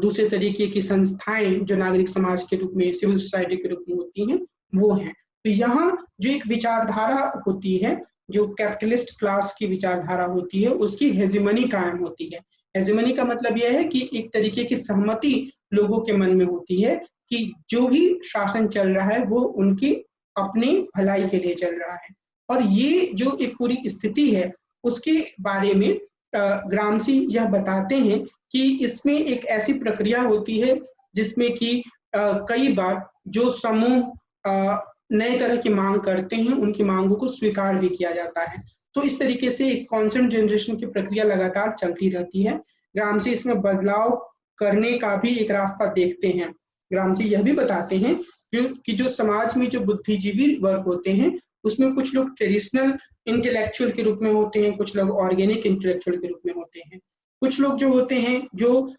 दूसरे तरीके की संस्थाएं जो नागरिक समाज के रूप में, सिविल सोसाइटी के रूप में होती हैं, वो हैं। तो यहाँ जो एक विचारधारा होती है, जो कैपिटलिस्ट क्लास की विचारधारा होती है, उसकी हेजेमनी कायम होती है। हेजेमनी का मतलब यह है कि एक तरीके की सहमति लोगों के मन में होती है कि जो भी शासन चल रहा है वो उनकी अपने भलाई के लिए चल रहा है। और ये जो एक पूरी स्थिति है उसके बारे में ग्राम्सी यह बताते हैं कि इसमें एक ऐसी प्रक्रिया होती है जिसमें कि कई बार जो समूह नए तरह की मांग करते हैं उनकी मांगों को स्वीकार भी किया जाता है। तो इस तरीके से एक कॉन्सेंट जनरेशन की प्रक्रिया लगातार चलती रहती है। ग्रामसी इसमें बदलाव करने का भी एक रास्ता देखते हैं। ग्रामसी यह भी बताते हैं कि जो समाज में जो बुद्धिजीवी वर्ग होते हैं, उसमें कुछ लोग ट्रेडिशनल इंटेलेक्चुअल के रूप में होते हैं, कुछ लोग ऑर्गेनिक इंटेलेक्चुअल के रूप में होते हैं। कुछ लोग जो होते हैं, जो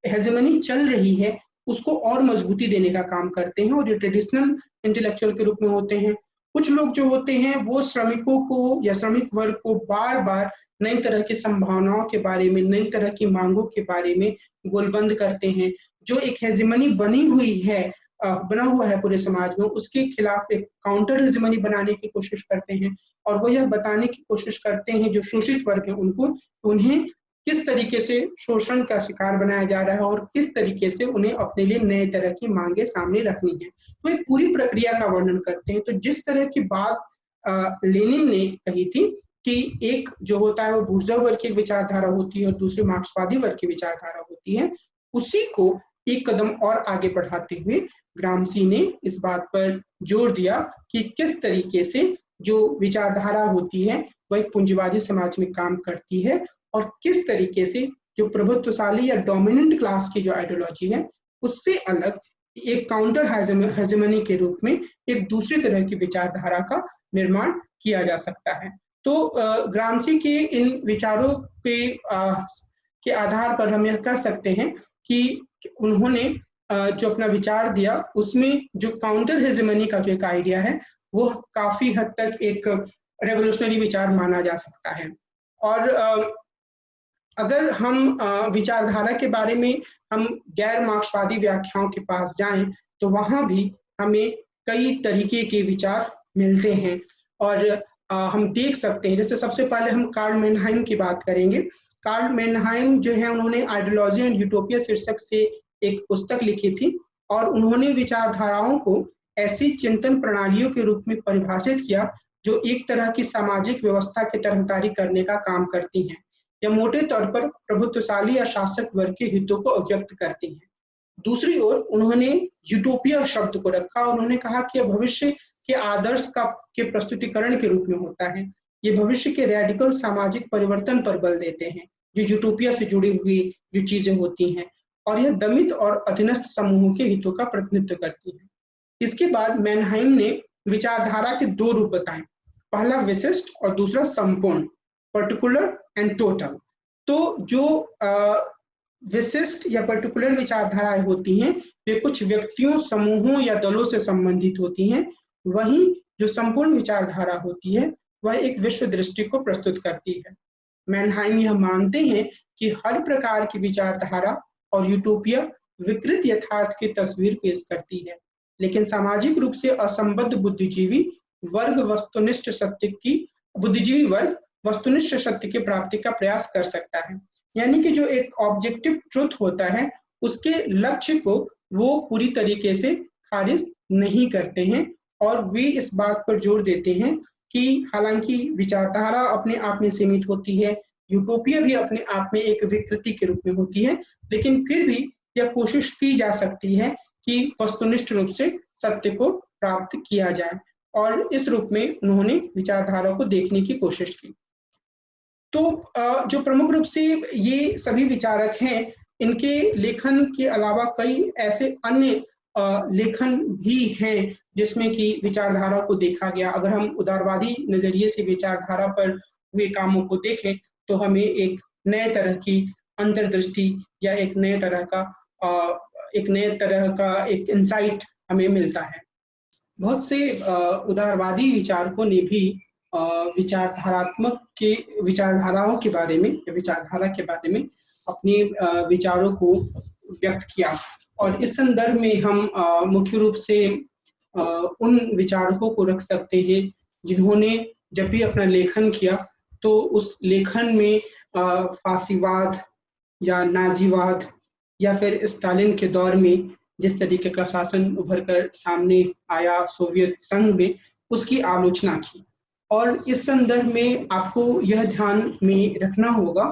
हेजेमनी चल रही है उसको और मजबूती देने का काम करते हैं और ये ट्रेडिशनल इंटेलेक्चुअल के रूप में होते हैं। कुछ लोग जो होते हैं वो श्रमिकों को या श्रमिक वर्ग को बार-बार नई तरह की संभावनाओं के बारे में, नई तरह की मांगों के बारे में गोलबंद करते हैं। जो एक हेजेमनी बनी हुई है, बना हुआ है पूरे समाज में, उसके खिलाफ एक काउंटर हेजेमनी बनाने की कोशिश करते हैं और वो यह बताने की कोशिश करते हैं जो शोषित वर्ग है उनको, उन्हें किस तरीके से शोषण का शिकार बनाया जा रहा है और किस तरीके से उन्हें अपने लिए नए तरह की मांगे सामने रखनी है। तो एक पूरी प्रक्रिया का वर्णन करते हैं। तो जिस तरह की बात लेनिन ने कही थी कि एक जो होता है वो बुर्जोआ वर्ग की विचारधारा होती है और दूसरी मार्क्सवादी वर्ग की विचारधारा होती है, उसी को एक कदम और आगे बढ़ाते हुए ग्रामसी ने इस बात पर जोर दिया कि किस तरीके से जो विचारधारा होती है वह एक पूंजीवादी समाज में काम करती है और किस तरीके से जो प्रभुत्वशाली या डोमिनेंट क्लास की जो आइडियोलॉजी है उससे अलग एक काउंटर हेजेमनी के रूप में एक दूसरी तरह की विचारधारा का निर्माण किया जा सकता है। तो ग्रामसी के इन विचारों के आधार पर हम यह कह सकते हैं कि उन्होंने जो अपना विचार दिया उसमें जो काउंटर हेजेमनी का जो एक आइडिया है वो काफी हद तक एक रेवोल्यूशनरी विचार माना जा सकता है। और अगर हम विचारधारा के बारे में हम गैर मार्क्सवादी व्याख्याओं के पास जाएं तो वहां भी हमें कई तरीके के विचार मिलते हैं और हम देख सकते हैं। जैसे सबसे पहले हम कार्ल मेनहाइम की बात करेंगे। कार्ल मेनहाइम जो है उन्होंने आइडियोलॉजी एंड यूटोपिया शीर्षक से एक पुस्तक लिखी थी और उन्होंने विचारधाराओं को ऐसी चिंतन प्रणालियों के रूप में परिभाषित किया जो एक तरह की सामाजिक व्यवस्था की तरफदारी करने का काम करती हैं या मोटे तौर पर प्रभुत्वशाली या शासक वर्ग के हितों को अभिव्यक्त करती हैं। दूसरी ओर उन्होंने यूटोपिया शब्द को रखा। उन्होंने कहा कि यह भविष्य के आदर्श के प्रस्तुतिकरण के रूप में होता है। ये भविष्य के रेडिकल सामाजिक परिवर्तन पर बल देते हैं जो यूटोपिया से जुड़ी हुई जो चीजें होती हैं और यह दमित और अधीनस्थ समूहों के हितों का प्रतिनिधित्व करती है। इसके बाद मेनहाइम ने विचारधारा के दो रूप बताए, पहला विशिष्ट और दूसरा संपूर्ण, पर्टिकुलर एंड टोटल। तो जो विशिष्ट या पर्टिकुलर विचारधाराएं होती हैं वे कुछ व्यक्तियों, समूहों या दलों से संबंधित होती हैं, वहीं जो संपूर्ण विचारधारा होती है वह एक विश्व दृष्टि को प्रस्तुत करती है। मेनहाइम यह मानते हैं कि हर प्रकार की विचारधारा और यूटोपिया विकृत यथार्थ की तस्वीर पेश करती है, लेकिन सामाजिक रूप से असंबद्ध बुद्धिजीवी वर्ग वस्तुनिष्ठ सत्य की प्राप्ति का प्रयास कर सकता है। यानी कि जो एक ऑब्जेक्टिव ट्रुथ होता है उसके लक्ष्य को वो पूरी तरीके से खारिज नहीं करते हैं और वे इस बात पर जोर देते हैं कि हालांकि विचारधारा अपने आप में सीमित होती है, यूटोपिया भी अपने आप में एक विकृति के रूप में होती है, लेकिन फिर भी यह कोशिश की जा सकती है कि वस्तुनिष्ठ रूप से सत्य को प्राप्त किया जाए और इस रूप में उन्होंने विचारधारा को देखने की कोशिश की। तो जो प्रमुख रूप से ये सभी विचारक हैं, इनके लेखन के अलावा कई ऐसे अन्य लेखन भी हैं जिसमें कि विचारधारा को देखा गया। अगर हम उदारवादी नजरिए से विचारधारा पर हुए कामों को देखें तो हमें एक नए तरह की अंतर्दृष्टि या एक नए तरह का एक इंसाइट हमें मिलता है। बहुत से उदारवादी विचारकों ने भी विचारधाराओं के बारे में, विचारधारा के बारे में अपने विचारों को व्यक्त किया और इस संदर्भ में हम मुख्य रूप से उन विचारकों को रख सकते हैं जिन्होंने जब भी अपना लेखन किया तो उस लेखन में फांसीवाद या नाजीवाद या फिर स्टालिन के दौर में जिस तरीके का शासन उभर कर सामने आया सोवियत संघ में, उसकी आलोचना की। और इस संदर्भ में आपको यह ध्यान में रखना होगा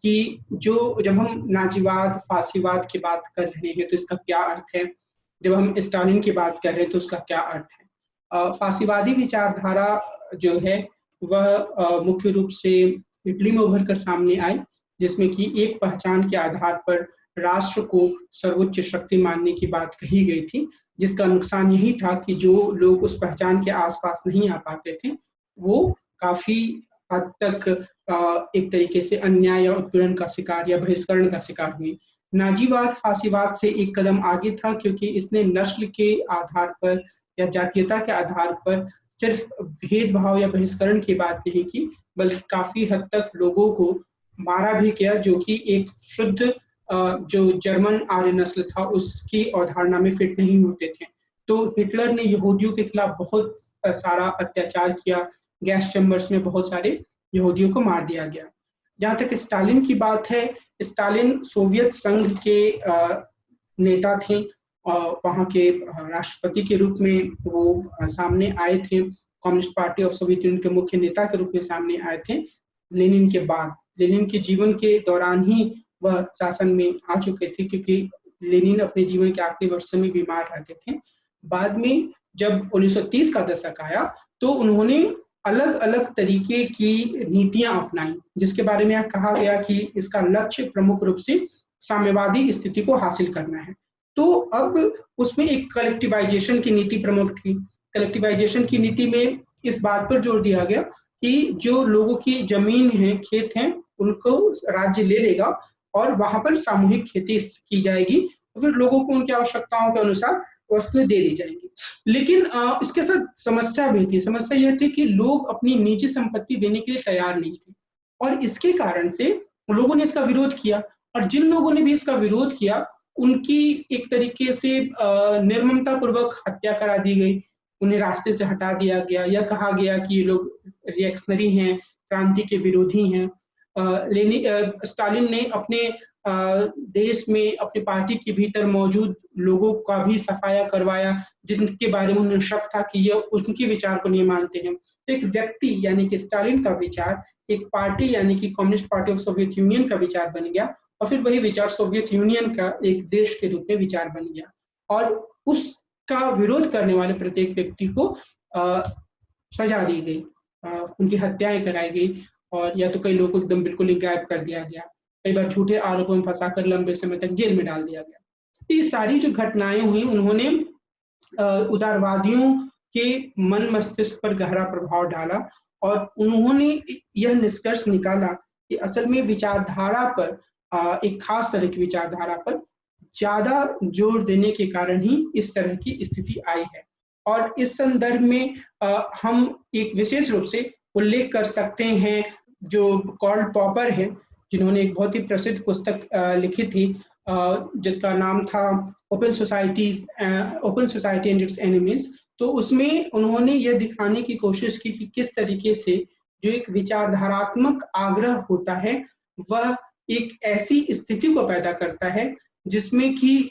कि जब हम नाजीवाद, फांसीवाद की बात कर रहे हैं तो इसका क्या अर्थ है, जब हम स्टालिन की बात कर रहे हैं तो उसका क्या अर्थ है। फांसीवादी विचारधारा जो है वह मुख्य रूप से इटली में उभर कर सामने आए, जिसमें कि एक पहचान के आधार पर राष्ट्र को सर्वोच्च शक्ति मानने की बात कही गई थी, जिसका नुकसान यही था कि जो लोग उस पहचान के आसपास नहीं आ पाते थे, वो काफी हद तक एक तरीके से अन्याय या उत्पीड़न का शिकार या बहिष्करण का शिकार हुई। नाजीवाद फासीवाद से एक कदम आगे था, क्योंकि इसने नस्ल के आधार पर या जातीयता के आधार पर सिर्फ भेदभाव या बहिष्करण की बात नहीं की, बल्कि काफी हद तक लोगों को मारा भी किया, जो कि एक शुद्ध जो जर्मन आर्य नस्ल था उसकी अवधारणा में फिट नहीं होते थे। तो हिटलर ने यहूदियों के खिलाफ बहुत सारा अत्याचार किया, गैस चैम्बर्स में बहुत सारे यहूदियों को मार दिया गया। जहाँ तक स्टालिन की बात है, स्टालिन सोवियत संघ के नेता थे, वहाँ के राष्ट्रपति के रूप में वो सामने आए थे, communist party of Soviet union के मुख्य नेता के रूप में सामने आए थे लेनिन के बाद। लेनिन के जीवन के दौरान ही वह शासन में आ चुके थे, क्योंकि लेनिन अपने जीवन के आखिरी वर्षों में बीमार रहते थे। बाद में जब 1930 का दशक आया तो उन्होंने अलग अलग तरीके की नीतियां अपनाई, जिसके बारे में यहाँ कहा गया कि इसका लक्ष्य प्रमुख रूप से साम्यवादी स्थिति को हासिल करना है। तो अब उसमें एक कलेक्टिवाइजेशन की नीति प्रमुख थी। कलेक्टिवाइजेशन की नीति में इस बात पर जोर दिया गया कि जो लोगों की जमीन है, खेत हैं, उनको राज्य ले लेगा और वहां पर सामूहिक खेती की जाएगी, और फिर लोगों को उनकी आवश्यकताओं के अनुसार वस्तुएं दे दी जाएंगी। लेकिन इसके साथ समस्या भी थी। समस्या यह थी कि लोग अपनी निजी संपत्ति देने के लिए तैयार नहीं थे, और इसके कारण से लोगों ने इसका विरोध किया, और जिन लोगों ने भी इसका विरोध किया उनकी एक तरीके से निर्ममता पूर्वक हत्या करा दी गई, उन्हें रास्ते से हटा दिया गया, या कहा गया कि ये लोग रिएक्शनरी हैं, क्रांति के विरोधी हैं। स्टालिन ने अपने देश में अपनी पार्टी के भीतर मौजूद लोगों का भी सफाया करवाया, जिनके बारे में उन्हें शक था कि यह उनके विचार को नहीं मानते हैं। तो एक व्यक्ति यानी कि स्टालिन का विचार एक पार्टी यानी कि communist party of Soviet union का विचार बन गया, और फिर वही विचार सोवियत यूनियन का एक देश के रूप में विचार बन गया, और उसका विरोध करने वाले प्रत्येक व्यक्ति को सजा दी गई, उनकी हत्याएं कराई गई, और या तो कई लोगों को एकदम बिल्कुल ही गायब कर दिया गया, कई बार झूठे आरोपों में फंसाकर लंबे समय तक जेल में डाल दिया गया। ये सारी जो घटनाएं हुई उन्होंने उदारवादियों के मन मस्तिष्क पर गहरा प्रभाव डाला, और उन्होंने यह निष्कर्ष निकाला कि असल में विचारधारा पर, एक खास तरह की विचारधारा पर ज्यादा जोर देने के कारण ही इस तरह की स्थिति आई है। और इस संदर्भ में हम एक विशेष रूप से उल्लेख कर सकते हैं जो कार्ल पॉपर है, जिन्होंने एक बहुत ही प्रसिद्ध पुस्तक लिखी थी, जिसका नाम था open society and it's enemies. तो उसमें उन्होंने यह दिखाने की कोशिश की कि किस तरीके से जो एक विचारधारात्मक आग्रह होता है वह एक ऐसी स्थिति को पैदा करता है जिसमें कि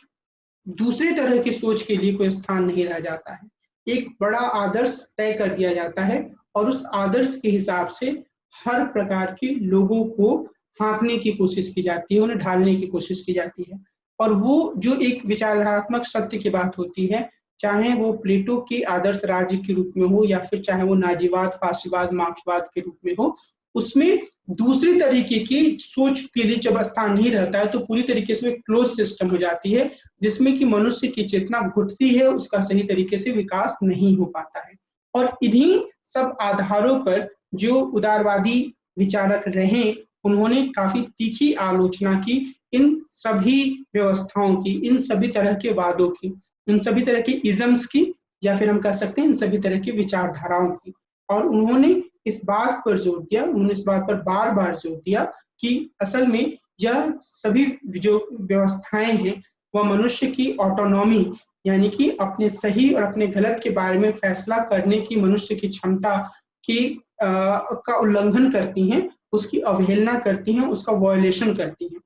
दूसरे तरह की सोच के लिए कोई स्थान नहीं रह जाता है। एक बड़ा आदर्श तय कर दिया जाता है, और उस आदर्श के हिसाब से हर प्रकार के लोगों को हाँकने की कोशिश की जाती है, उन्हें ढालने की कोशिश की जाती है। और वो जो एक विचारधारात्मक सत्य की बात होती है, चाहे वो प्लेटो के आदर्श राज्य के रूप में हो या फिर चाहे वो नाजीवाद, फासीवाद, मार्क्सवाद के रूप में हो, उसमें दूसरी तरीके की सोच के लिए जब स्थान नहीं रहता है तो पूरी तरीके से क्लोज सिस्टम हो जाती है, जिसमें कि मनुष्य की चेतना घुटती है, उसका सही तरीके से विकास नहीं हो पाता है। और इन्हीं सब आधारों पर जो उदारवादी विचारक रहे, उन्होंने काफी तीखी आलोचना की इन सभी व्यवस्थाओं की, इन सभी तरह के वादों की, इन सभी तरह के इजम्स की, या फिर हम कह सकते हैं इन सभी तरह की विचारधाराओं की। और उन्होंने इस बात पर जोर दिया, उन्होंने इस बात पर बार बार जोर दिया कि असल में यह सभी जो व्यवस्थाएं हैं वह मनुष्य की ऑटोनॉमी यानी कि अपने सही और अपने गलत के बारे में फैसला करने की मनुष्य की क्षमता की का उल्लंघन करती हैं, उसकी अवहेलना करती हैं, उसका वायलेशन करती हैं।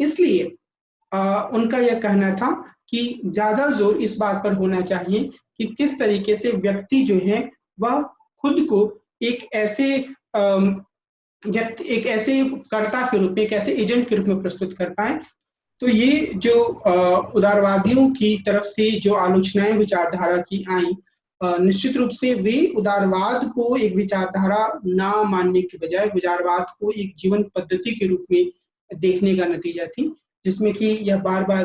इसलिए उनका यह कहना था कि ज्यादा जोर इस बात पर होना चाहिए कि किस तरीके से व्यक्ति जो है वह खुद को एक ऐसे कर्ता के रूप में, एक ऐसे एजेंट के रूप में प्रस्तुत कर पाए। तो ये जो उदारवादियों की तरफ से जो आलोचनाएं विचारधारा की आई, निश्चित रूप से वे उदारवाद को एक विचारधारा ना मानने के बजाय उदारवाद को एक जीवन पद्धति के रूप में देखने का नतीजा थी, जिसमें कि यह बार बार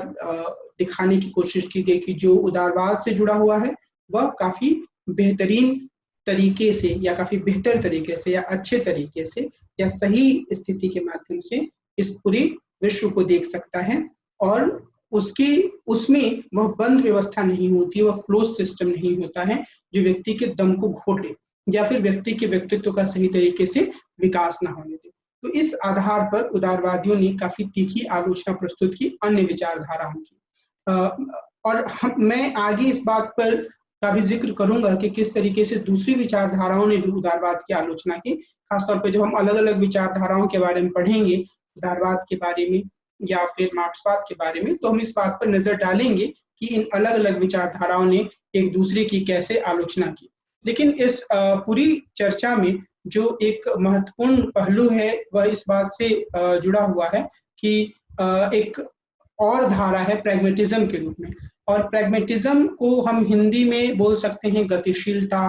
दिखाने की कोशिश की गई कि जो उदारवाद से जुड़ा हुआ है वह काफी बेहतरीन तरीके से या काफी बेहतर तरीके से या अच्छे तरीके से या सही स्थिति के माध्यम से इस पूरे विश्व को देख सकता है, और उसमें वह बंद व्यवस्था नहीं होती, वह क्लोज सिस्टम नहीं होता है जो व्यक्ति के दम को घोटे या फिर व्यक्ति के व्यक्तित्व का सही तरीके से विकास ना होने दे। तो इस आधार पर उदारवादियों ने काफी तीखी आलोचना प्रस्तुत की अन्य विचारधाराओं की। और मैं आगे इस बात पर का भी जिक्र करूंगा कि किस तरीके से दूसरी विचारधाराओं ने भी उदारवाद की आलोचना की, खासतौर पर जब हम अलग अलग विचारधाराओं के बारे में पढ़ेंगे, उदारवाद के बारे में या फिर मार्क्सवाद के बारे में, तो हम इस बात पर नजर डालेंगे कि इन अलग अलग विचारधाराओं ने एक दूसरे की कैसे आलोचना की। लेकिन इस पूरी चर्चा में जो एक महत्वपूर्ण पहलू है वह इस बात से जुड़ा हुआ है कि एक और धारा है प्रैग्मेटिज्म के रूप में, और प्रैग्मेटिज्म को हम हिंदी में बोल सकते हैं गतिशीलता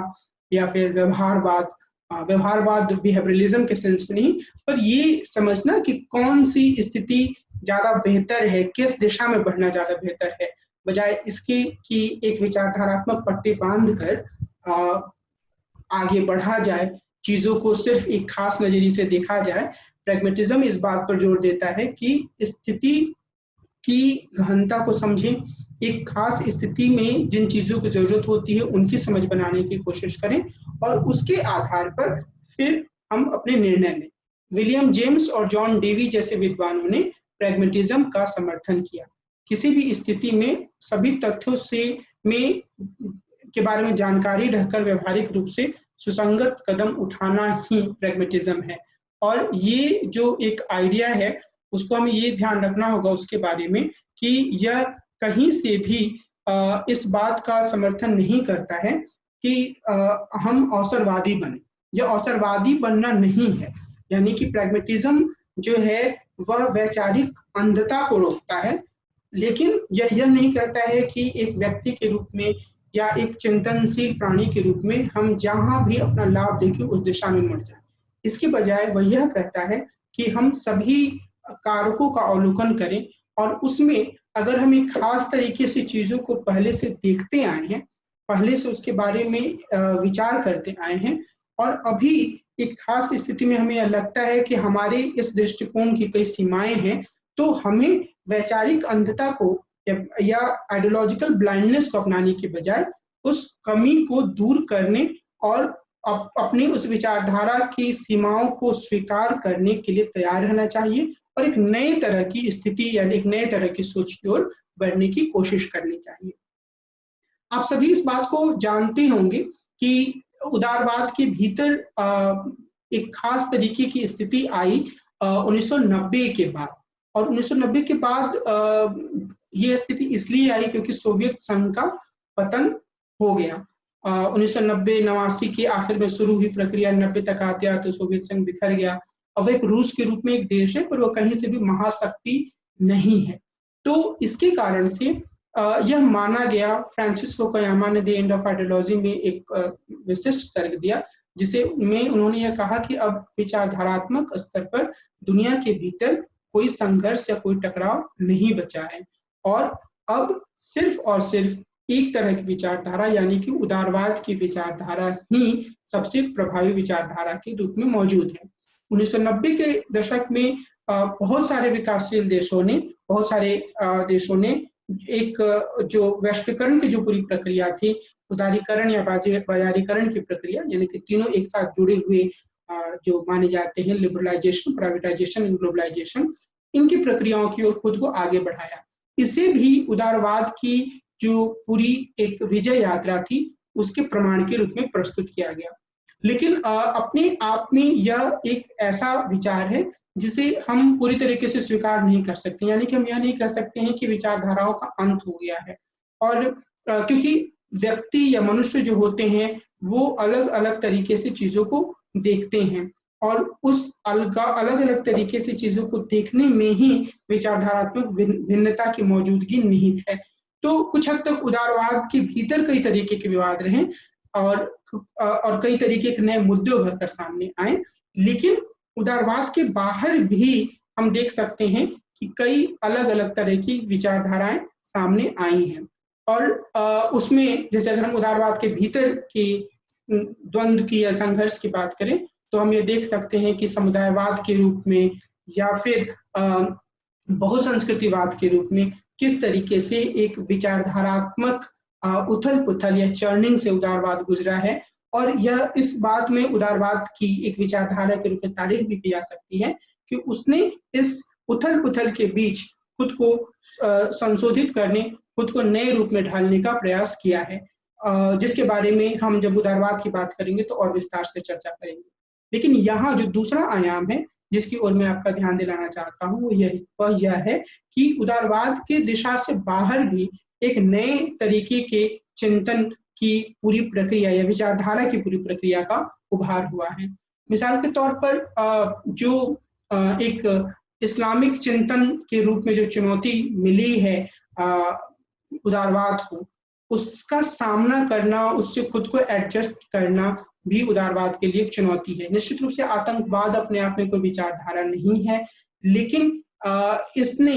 या फिर व्यवहारवाद। व्यवहारवाद बिहेवियरलिज्म के सेंस में नहीं, पर ये समझना कि कौन सी स्थिति ज्यादा बेहतर है, किस दिशा में बढ़ना ज्यादा बेहतर है, बजाय इसके कि एक विचारधारात्मक पट्टी बांधकर आगे बढ़ा जाए, चीजों को सिर्फ एक खास नजरिए से देखा जाए। प्रैग्मेटिज्म इस बात पर जोर देता है कि स्थिति की गहनता को समझें, एक खास स्थिति में जिन चीजों की जरूरत होती है उनकी समझ बनाने की कोशिश करें और उसके आधार पर फिर हम अपने निर्णय लें। विलियम जेम्स और जॉन डेवी जैसे विद्वानों ने प्रैग्मेटिज्म का समर्थन किया। किसी भी स्थिति में सभी तथ्यों के बारे में जानकारी रहकर व्यवहारिक रूप से सुसंगत कदम उठाना ही प्रैग्मेटिज्म है। और ये जो एक आइडिया है उसको हमें ये ध्यान रखना होगा उसके बारे में कि यह कहीं से भी इस बात का समर्थन नहीं करता है कि हम अवसरवादी बने। यह अवसरवादी बनना नहीं है, यानी कि प्रैग्मेटिज्म जो है वह वैचारिक अंधता को रोकता है, लेकिन यह नहीं कहता है कि एक व्यक्ति के रूप में या एक चिंतनशील प्राणी के रूप में हम जहां भी अपना लाभ देखें उस दिशा में मुड़ जाए। इसके बजाय वह यह कहता है कि हम सभी कारकों का अवलोकन करें और उसमें अगर हम एक खास तरीके से चीजों को पहले से देखते आए हैं, पहले से उसके बारे में विचार करते आए हैं और अभी एक खास स्थिति में हमें लगता है कि हमारे इस दृष्टिकोण की कई सीमाएं हैं, तो हमें वैचारिक अंधता को या आइडियोलॉजिकल ब्लाइंडनेस को अपनाने के बजाय उस कमी को दूर करने और अपनी उस विचारधारा की सीमाओं को स्वीकार करने के लिए तैयार रहना चाहिए और एक नए तरह की स्थिति यानी एक नए तरह की सोच की ओर बढ़ने की कोशिश करनी चाहिए। आप सभी इस बात को जानते होंगे कि उदारवाद के भीतर एक खास तरीके की स्थिति आई 1990 के बाद, और 1990 के बाद ये स्थिति इसलिए आई क्योंकि सोवियत संघ का पतन हो गया। 1990-89 के आखिर में शुरू हुई प्रक्रिया 90 तक आते तो सोवियत संघ बिखर गया। अब एक रूस के रूप में एक देश है पर वो कहीं से भी महाशक्ति नहीं है। तो इसके कारण से यह माना गया, फ्रांसिस फुकुयामा ने द एंड ऑफ आइडियोलॉजी में एक विशिष्ट तर्क दिया जिसे में उन्होंने यह कहा कि अब विचारधारात्मक स्तर पर दुनिया के भीतर कोई संघर्ष या कोई टकराव नहीं बचा है और अब सिर्फ और सिर्फ एक तरह की विचारधारा यानी कि उदारवाद की विचारधारा ही सबसे प्रभावी विचारधारा के रूप में मौजूद है। 1990 के दशक में बहुत सारे विकासशील देशों ने एक जो वैश्वीकरण की जो पूरी प्रक्रिया थी, उदारीकरण या बाजारीकरण की प्रक्रिया, यानी कि तीनों एक साथ जुड़े हुए जो माने जाते हैं लिबरलाइजेशन, प्राइवेटाइजेशन एंड ग्लोबलाइजेशन, इनकी प्रक्रियाओं की ओर खुद को आगे बढ़ाया। इसे भी उदारवाद की जो पूरी एक विजय यात्रा थी उसके प्रमाण के रूप में प्रस्तुत किया गया। लेकिन अपने आप में यह एक ऐसा विचार है जिसे हम पूरी तरीके से स्वीकार नहीं कर सकते, यानी कि हम यह नहीं कह सकते हैं कि विचारधाराओं का अंत हो गया है। और क्योंकि व्यक्ति या मनुष्य जो होते हैं वो अलग अलग तरीके से चीजों को देखते हैं और उस अलग अलग तरीके से चीजों को देखने में ही विचारधारात्मक भिन्नता की मौजूदगी निहित है। तो कुछ हद तक उदारवाद के भीतर कई तरीके के विवाद रहे, और कई तरीके के नए मुद्दे उभर कर सामने आए। लेकिन उदारवाद के बाहर भी हम देख सकते हैं कि कई अलग अलग तरह की विचारधाराएं सामने आई हैं। और उसमें जैसे अगर हम उदारवाद के भीतर की द्वंद्व की या संघर्ष की बात करें, तो हम ये देख सकते हैं कि समुदायवाद के रूप में या फिर बहुसंस्कृतिवाद के रूप में किस तरीके से एक विचारधारात्मक उथल-पुथल या चर्निंग से उदारवाद गुजरा है। और यह इस बात में उदारवाद की एक विचारधारा के रूप में तारीफ भी की जा सकती है कि उसने इस उथल-पुथल के बीच खुद को संशोधित करने, खुद को नए रूप में ढालने का प्रयास किया है, जिसके बारे में हम जब उदारवाद की बात करेंगे तो और विस्तार से चर्चा करेंगे। लेकिन यहाँ जो दूसरा आयाम है जिसकी ओर मैं आपका ध्यान दिलाना चाहता हूँ वह यह है कि उदारवाद के दिशा से बाहर भी एक नए तरीके के चिंतन की पूरी प्रक्रिया या विचारधारा की पूरी प्रक्रिया का उभार हुआ है। मिसाल के तौर पर जो एक इस्लामिक चिंतन के रूप में जो चुनौती मिली है उदारवाद को, उसका सामना करना, उससे खुद को एडजस्ट करना भी उदारवाद के लिए एक चुनौती है। निश्चित रूप से आतंकवाद अपने आप में कोई विचारधारा नहीं है, लेकिन इसने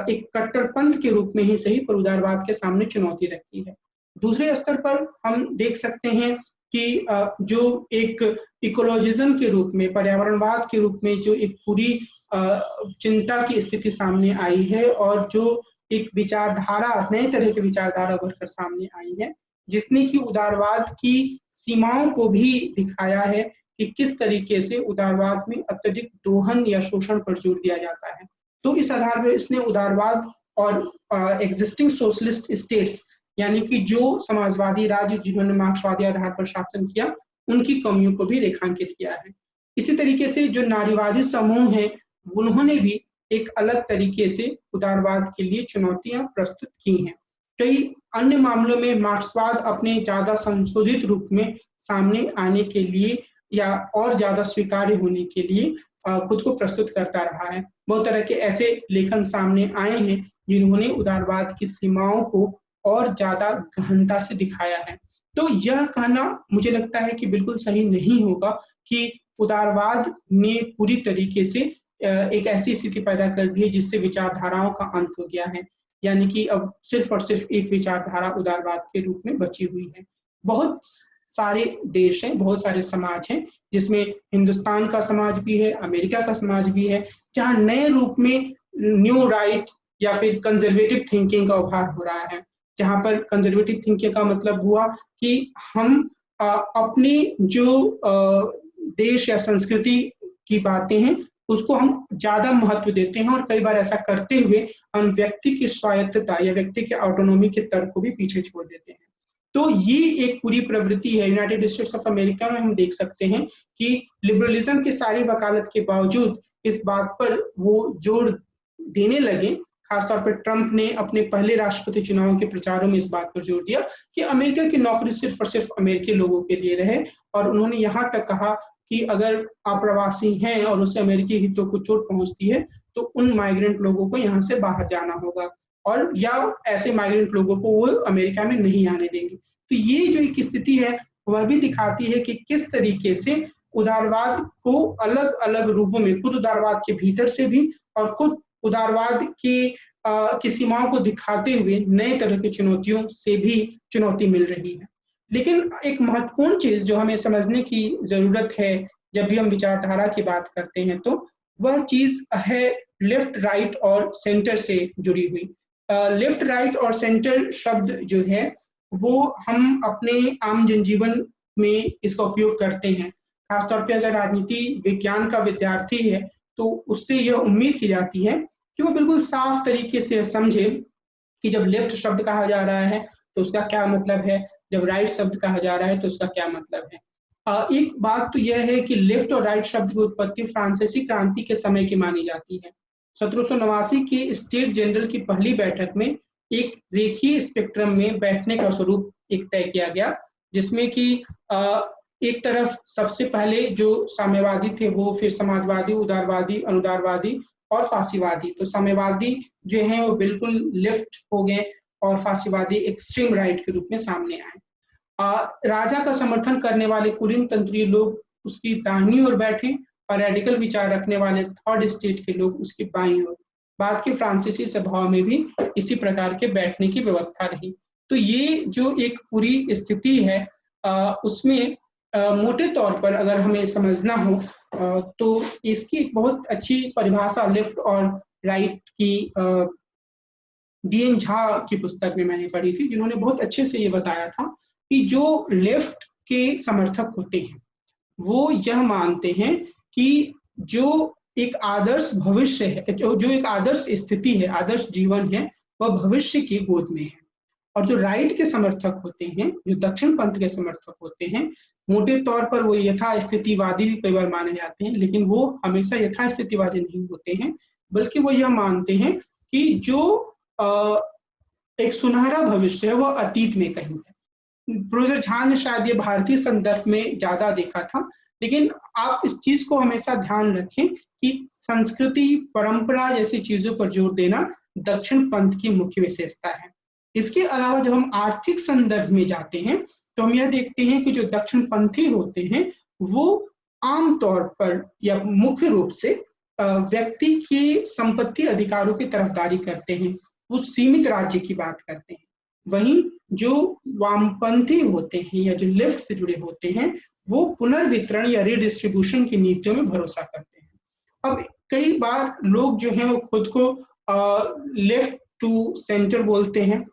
एक कट्टरपंथ के रूप में ही सही पर उदारवाद के सामने चुनौती रखी है। दूसरे स्तर पर हम देख सकते हैं कि जो एक इकोलॉजिज्म के रूप में, पर्यावरणवाद के रूप में जो एक पूरी चिंता की स्थिति सामने आई है और जो एक विचारधारा, नए तरह की विचारधारा उभरकर सामने आई है, जिसने कि उदारवाद की सीमाओं को भी दिखाया है कि किस तरीके से उदारवाद में अत्यधिक दोहन या शोषण पर जोर दिया जाता है। तो इस आधार पर इसने उदारवाद और एग्जिस्टिंग सोशलिस्ट स्टेट्स, यानी कि जो समाजवादी राज्य जिन्होंने मार्क्सवादी आधार पर शासन किया, उनकी कमियों को भी रेखांकित किया है। इसी तरीके से जो नारीवादी समूह हैं, उन्होंने भी एक अलग तरीके से उदारवाद के लिए चुनौतियां प्रस्तुत की हैं। कई अन्य मामलों में मार्क्सवाद अपने ज्यादा संशोधित रूप में सामने आने के लिए या और ज्यादा स्वीकार्य होने के लिए खुद को प्रस्तुत करता रहा है। बहुत तरह के ऐसे लेखन सामने आए हैं जिन्होंने उदारवाद की सीमाओं को और ज्यादा गहनता से दिखाया है। तो यह कहना मुझे लगता है कि बिल्कुल सही नहीं होगा कि उदारवाद ने पूरी तरीके से एक ऐसी स्थिति पैदा कर दी है जिससे विचारधाराओं का अंत हो गया है, यानी कि अब सिर्फ और सिर्फ एक विचारधारा उदारवाद के रूप में बची हुई है। बहुत सारे देश हैं, बहुत सारे समाज हैं, जिसमें हिंदुस्तान का समाज भी है, अमेरिका का समाज भी है, जहां नए रूप में न्यू राइट या फिर कंजर्वेटिव थिंकिंग का उभार हो रहा है, जहां पर कंजर्वेटिव थिंकिंग का मतलब हुआ कि हम अपनी जो देश या संस्कृति की बातें हैं उसको हम ज्यादा महत्व देते हैं और कई बार ऐसा करते हुए हम व्यक्ति की स्वायत्तता या व्यक्ति के ऑटोनॉमी के तर्क को भी पीछे छोड़ देते हैं। तो ये एक पूरी प्रवृत्ति है। यूनाइटेड स्टेट्स ऑफ अमेरिका में हम देख सकते हैं कि लिबरलिज्म की सारी वकालत के बावजूद इस बात पर वो जोर देने लगे, खासतौर पर ट्रंप ने अपने पहले राष्ट्रपति चुनाव के प्रचारों में इस बात पर जोर दिया कि अमेरिका की नौकरी सिर्फ और सिर्फ अमेरिकी लोगों के लिए रहे, और उन्होंने यहाँ तक कहा कि अगर अप्रवासी हैं और उससे अमेरिकी हितों को चोट पहुंचती है तो उन माइग्रेंट लोगों को यहाँ से बाहर जाना होगा, और या ऐसे माइग्रेंट लोगों को वो अमेरिका में नहीं आने देंगे। तो ये जो एक स्थिति है वह भी दिखाती है कि किस तरीके से उदारवाद को अलग अलग रूपों में, खुद उदारवाद के भीतर से भी और खुद उदारवाद की सीमाओं को दिखाते हुए नए तरह की चुनौतियों से भी चुनौती मिल रही है। लेकिन एक महत्वपूर्ण चीज जो हमें समझने की जरूरत है जब भी हम विचारधारा की बात करते हैं, तो वह चीज है लेफ्ट, राइट और सेंटर से जुड़ी हुई। लेफ्ट, राइट और सेंटर शब्द जो है वो हम अपने आम जनजीवन में इसका उपयोग करते हैं। खासतौर पे अगर राजनीति विज्ञान का विद्यार्थी है तो उससे यह उम्मीद की जाती है कि वो बिल्कुल साफ तरीके से समझे कि जब लेफ्ट शब्द कहा जा रहा है तो उसका क्या मतलब है, जब राइट शब्द कहा जा रहा है तो उसका क्या मतलब है। एक बात तो यह है कि लेफ्ट और राइट शब्द की उत्पत्ति फ्रांसीसी क्रांति के समय की मानी जाती है। 1789 के स्टेट जनरल की पहली बैठक में एक रेखीय स्पेक्ट्रम में बैठने का स्वरूप एक तय किया गया, जिसमें कि एक तरफ सबसे पहले जो साम्यवादी थे वो फिर समाजवादी, उदारवादी, अनुदारवादी और फांसीवादी। तो साम्यवादी जो है वो बिल्कुल लेफ्ट हो गए और फांसीवादी एक्सट्रीम राइट के रूप में सामने आए। राजा का समर्थन करने वाले कुलीन तंत्रीय लोग उसकी दाहिनी ओर बैठे और रेडिकल विचार रखने वाले थर्ड स्टेट के लोग उसकी बाईं ओर। बाद के फ्रांसीसी सभाओं में भी इसी प्रकार के बैठने की व्यवस्था रही। तो ये जो एक पूरी स्थिति है उसमें मोटे तौर पर अगर हमें समझना हो तो इसकी एक बहुत अच्छी परिभाषा लेफ्ट और राइट की डीएन झा की पुस्तक में मैंने पढ़ी थी, जिन्होंने बहुत अच्छे से ये बताया था कि जो लेफ्ट के समर्थक होते हैं वो यह मानते हैं कि जो एक आदर्श भविष्य है, जो एक आदर्श स्थिति है, आदर्श जीवन है, वह भविष्य की गोद में है। और जो राइट के समर्थक होते हैं, जो दक्षिण पंथ के समर्थक होते हैं, मोटे तौर पर वो यथास्थितिवादी भी कई बार माने जाते हैं, लेकिन वो हमेशा यथास्थितिवादी नहीं होते हैं, बल्कि वो यह मानते हैं कि जो एक सुनहरा भविष्य है वह अतीत में कहीं है। प्रोफेसर झा ने शायद ये भारतीय संदर्भ में ज्यादा देखा था, लेकिन आप इस चीज को हमेशा ध्यान रखें कि संस्कृति, परंपरा जैसी चीजों पर जोर देना दक्षिण पंथ की मुख्य विशेषता है। इसके अलावा जब हम आर्थिक संदर्भ में जाते हैं तो हम यह देखते हैं कि जो दक्षिण पंथी होते हैं वो आमतौर पर या मुख्य रूप से व्यक्ति के संपत्ति अधिकारों की तरफदारी करते हैं, वो सीमित राज्य की बात करते हैं। वहीं जो वामपंथी होते हैं या जो लेफ्ट से जुड़े होते हैं वो पुनर्वितरण या रीडिस्ट्रीब्यूशन की नीतियों में भरोसा करते हैं। अब कई बार लोग जो हैं वो खुद को लेफ्ट टू सेंटर बोलते हैं,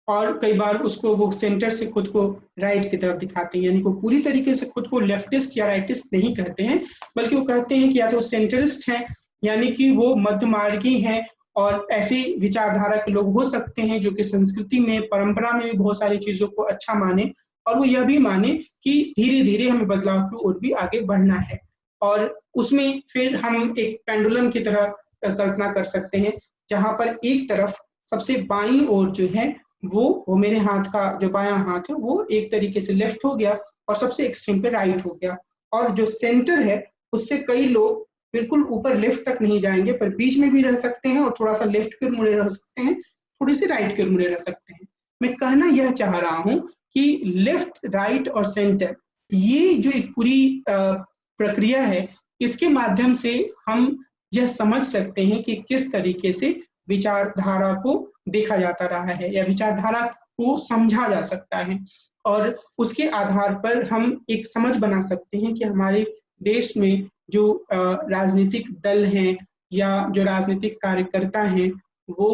और कई बार उसको वो सेंटर से खुद को राइट की तरफ दिखाते हैं, यानी को पूरी तरीके से खुद को लेफ्टिस्ट या राइटिस्ट नहीं कहते हैं, बल्कि वो कहते हैं कि या तो सेंटरिस्ट हैं, यानी कि वो मध्यमार्गी हैं, और ऐसी विचारधारा के लोग हो सकते हैं जो कि संस्कृति में, परंपरा में भी बहुत सारी चीजों को अच्छा माने, और वो यह भी माने कि धीरे धीरे हमें बदलाव की ओर भी आगे बढ़ना है। और उसमें फिर हम एक पेंडुलम की तरह कल्पना कर सकते हैं, जहां पर एक तरफ सबसे बाईं ओर जो है वो मेरे हाथ का जो बायां हाथ है वो एक तरीके से लेफ्ट हो गया और सबसे एक्सट्रीम पे राइट हो गया, और जो सेंटर है उससे कई लोग बिल्कुल ऊपर लेफ्ट तक नहीं जाएंगे, पर बीच में भी रह सकते हैं और थोड़ा सा लेफ्ट की ओर मुड़े रह सकते हैं, थोड़ी सी राइट की ओर मुड़े रह सकते हैं। मैं कहना यह चाह रहा हूं कि लेफ्ट, राइट और सेंटर, ये जो एक पूरी प्रक्रिया है, इसके माध्यम से हम यह समझ सकते हैं कि किस तरीके से विचारधारा को देखा जाता रहा है या विचारधारा को समझा जा सकता है, और उसके आधार पर हम एक समझ बना सकते हैं कि हमारे देश में जो राजनीतिक दल हैं या जो राजनीतिक कार्यकर्ता हैं वो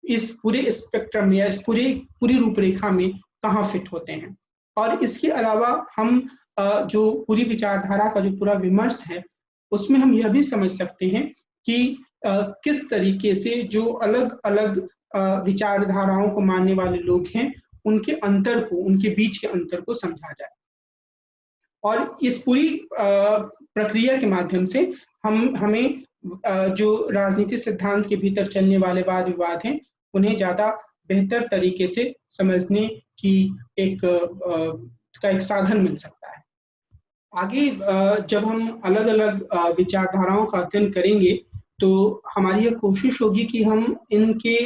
इस पूरे स्पेक्ट्रम या इस पूरी रूपरेखा में कहाँ फिट होते हैं। और इसके अलावा हम जो पूरी विचारधारा का जो पूरा विमर्श है उसमें हम यह भी समझ सकते हैं कि किस तरीके से जो अलग अलग विचारधाराओं को मानने वाले लोग हैं उनके अंतर को, उनके बीच के अंतर को समझा जाए। और इस पूरी प्रक्रिया के माध्यम से हमें जो राजनीति सिद्धांत के भीतर चलने वाले वाद विवाद हैं उन्हें ज्यादा बेहतर तरीके से समझने की एक साधन मिल सकता है। आगे जब हम अलग अलग विचारधाराओं का अध्ययन करेंगे तो हमारी यह कोशिश होगी कि हम इनके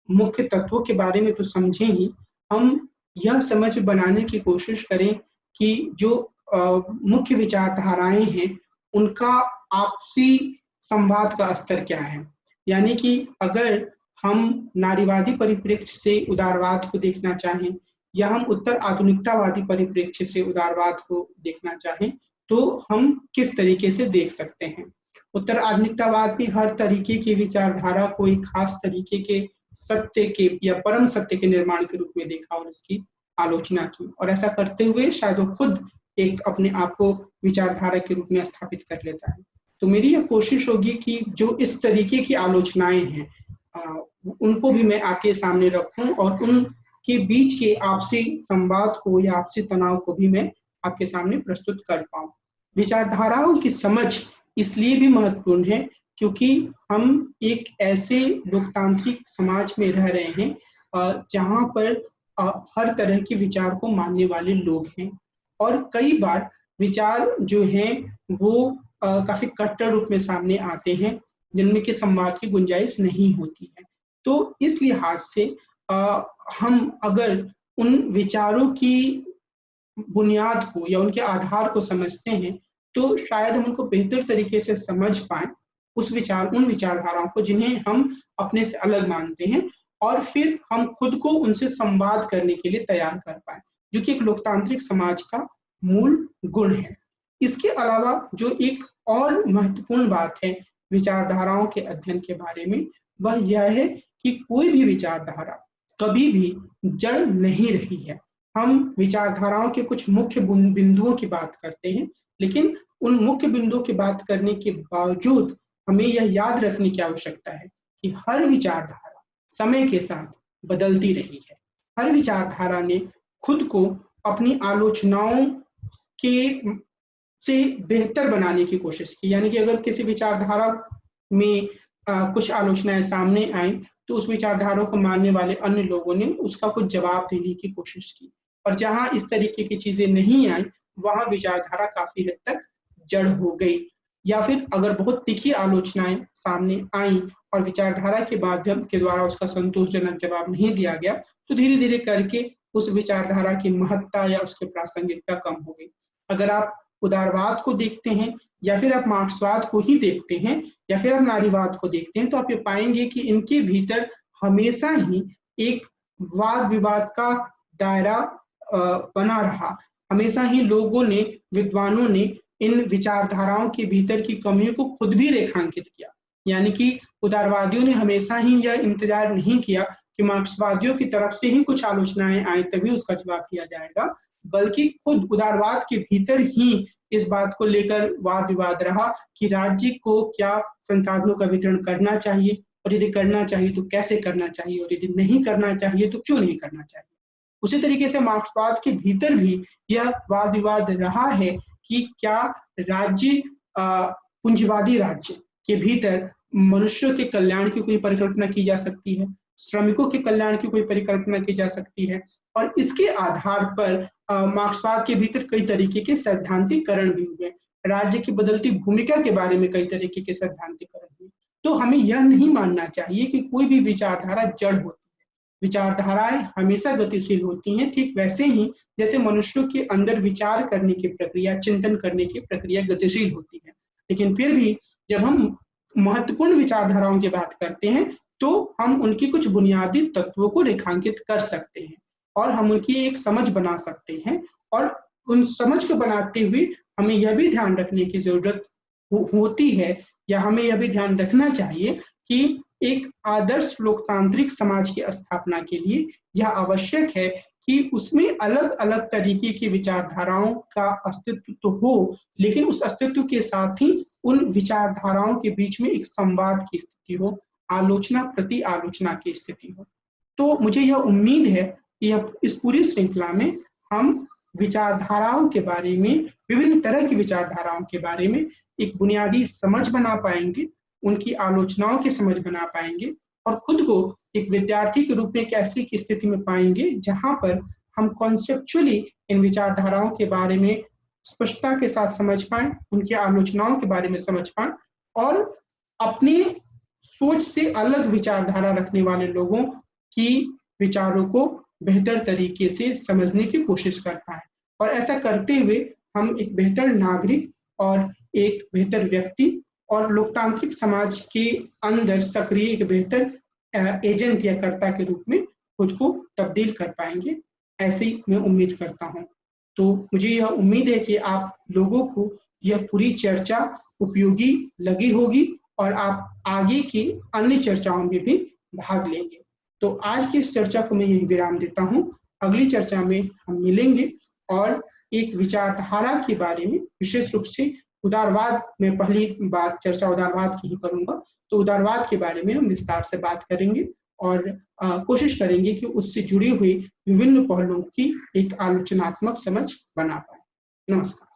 मुख्य तत्वों के बारे में तो समझें ही, हम यह समझ बनाने की कोशिश करें कि जो मुख्य विचारधाराएं हैं उनका आपसी संवाद का स्तर क्या है। यानी कि अगर हम नारीवादी परिप्रेक्ष्य से उदारवाद को देखना चाहें या हम उत्तर आधुनिकतावादी परिप्रेक्ष्य से उदारवाद को देखना चाहें तो हम किस तरीके से देख सकते हैं। उत्तर आधुनिकतावाद में हर तरीके की विचारधारा को एक खास तरीके के सत्य के या परम सत्य के निर्माण के रूप में देखा और उसकी आलोचना की, और ऐसा करते हुए शायद वो खुद एक अपने आप को विचारधारा के रूप में स्थापित कर लेता है। तो मेरी यह कोशिश होगी कि जो इस तरीके की आलोचनाएं हैं उनको भी मैं आपके सामने रखूं और उनके बीच के आपसी संवाद को या आपसी तनाव को भी मैं आपके सामने प्रस्तुत कर पाऊं। विचारधाराओं की समझ इसलिए भी महत्वपूर्ण है क्योंकि हम एक ऐसे लोकतांत्रिक समाज में रह रहे हैं जहां पर हर तरह के विचार को मानने वाले लोग हैं, और कई बार विचार जो हैं वो काफी कट्टर रूप में सामने आते हैं जिनमें कि संवाद की गुंजाइश नहीं होती है। तो इस लिहाज से हम अगर उन विचारों की बुनियाद को या उनके आधार को समझते हैं, तो शायद हम उनको बेहतर तरीके से समझ पाएँ, उन विचारधाराओं को जिन्हें हम अपने से अलग मानते हैं, और फिर हम खुद को उनसे संवाद करने के लिए तैयार कर पाएँ, जो कि एक लोकतांत्रिक समाज का मूल गुण है। इसके अलावा जो एक और महत्वपूर्ण बात है विचारधाराओं के अध्ययन के बारे में, वह यह है कि कोई भी विचारधारा कभी भी जड़ नहीं रही है। हम विचारधाराओं के कुछ मुख्य बिंदुओं की बात करते हैं, लेकिन उन मुख्य बिंदुओं की बात करने के बावजूद हमें यह याद रखने की आवश्यकता है कि हर विचारधारा समय के साथ बदलती रही है। हर विचारधारा ने खुद को अपनी आलोचनाओं के से बेहतर बनाने की कोशिश की। यानी कि अगर किसी विचारधारा में कुछ आलोचनाएं सामने आई, तो उस विचारधारा को मानने वाले अन्य लोगों ने उसका कुछ जवाब देने की कोशिश की, और जहां इस तरीके की चीजें नहीं आई, वहां विचारधारा काफी हद तक जड़ हो गई। या फिर अगर बहुत तीखी आलोचनाएं सामने आई और विचारधारा के माध्यम के द्वारा उसका संतोषजनक जवाब नहीं दिया गया, तो धीरे धीरे करके उस विचारधारा की महत्ता या उसकी प्रासंगिकता कम हो गई। अगर आप उदारवाद को देखते हैं, या फिर आप मार्क्सवाद को ही देखते हैं, या फिर आप नारीवाद को देखते हैं, तो आप ये पाएंगे कि इनके भीतर हमेशा ही एक वाद विवाद का दायरा बना रहा। हमेशा ही लोगों ने, विद्वानों ने इन विचारधाराओं के भीतर की कमियों को खुद भी रेखांकित किया। यानी कि उदारवादियों ने हमेशा ही यह इंतजार नहीं किया कि मार्क्सवादियों की तरफ से ही कुछ आलोचनाएं आए तभी उसका जवाब दिया जाएगा, बल्कि खुद उदारवाद के भीतर ही इस बात को लेकर वाद विवाद रहा कि राज्य को क्या संसाधनों का वितरण करना चाहिए, और यदि करना चाहिए तो कैसे करना चाहिए, और यदि नहीं करना चाहिए तो क्यों नहीं करना चाहिए। उसी तरीके से मार्क्सवाद के भीतर भी यह वाद विवाद रहा है कि क्या राज्य, पूंजीवादी राज्य के भीतर मनुष्यों के कल्याण की कोई परिकल्पना की जा सकती है, श्रमिकों के कल्याण की कोई परिकल्पना की जा सकती है, और इसके आधार पर मार्क्सवाद के भीतर कई तरीके के सैद्धांतिकरण भी हुए। राज्य की बदलती भूमिका के बारे में कई तरीके के सैद्धांतिकरण हुए। तो हमें यह नहीं मानना चाहिए कि कोई भी विचारधारा जड़ होती है। विचारधाराएं हमेशा गतिशील होती हैं, ठीक वैसे ही जैसे मनुष्यों के अंदर विचार करने की प्रक्रिया, चिंतन करने की प्रक्रिया गतिशील होती है। लेकिन फिर भी जब हम महत्वपूर्ण विचारधाराओं की बात करते हैं, तो हम उनकी कुछ बुनियादी तत्वों को रेखांकित कर सकते हैं, और हम उनकी एक समझ बना सकते हैं। और उन समझ को बनाते हुए हमें यह भी ध्यान रखने की जरूरत होती है, या हमें यह भी ध्यान रखना चाहिए कि एक आदर्श लोकतांत्रिक समाज की स्थापना के लिए यह आवश्यक है कि उसमें अलग अलग तरीके की विचारधाराओं का अस्तित्व तो हो, लेकिन उस अस्तित्व के साथ ही उन विचारधाराओं के बीच में एक संवाद की स्थिति हो, आलोचना प्रति आलोचना की स्थिति हो। तो मुझे यह उम्मीद है कि इस पूरी श्रृंखला में हम विचारधाराओं के बारे में, विभिन्न तरह की विचारधाराओं के बारे में एक बुनियादी समझ बना पाएंगे, उनकी आलोचनाओं की समझ बना पाएंगे, और खुद को एक विद्यार्थी के रूप में एक ऐसी स्थिति में पाएंगे जहां पर हम कॉन्सेप्चुअली इन विचारधाराओं के बारे में स्पष्टता के साथ समझ पाएं, उनकी आलोचनाओं के बारे में समझ पाएं, और अपनी सोच से अलग विचारधारा रखने वाले लोगों की विचारों को बेहतर तरीके से समझने की कोशिश कर पाए। और ऐसा करते हुए हम एक बेहतर नागरिक और एक बेहतर व्यक्ति और लोकतांत्रिक समाज के अंदर सक्रिय एक बेहतर एजेंट या कर्ता के रूप में खुद को तब्दील कर पाएंगे, ऐसी मैं उम्मीद करता हूं। तो मुझे यह उम्मीद है कि आप लोगों को यह पूरी चर्चा उपयोगी लगी होगी, और आप आगे की अन्य चर्चाओं में भी भाग लेंगे। तो आज की इस चर्चा को मैं यही विराम देता हूं। अगली चर्चा में हम मिलेंगे और एक विचारधारा के बारे में, विशेष रूप से उदारवाद में पहली बार चर्चा उदारवाद की ही करूंगा, तो उदारवाद के बारे में हम विस्तार से बात करेंगे और कोशिश करेंगे कि उससे जुड़ी हुई विभिन्न पहलुओं की एक आलोचनात्मक समझ बना पाए। नमस्कार।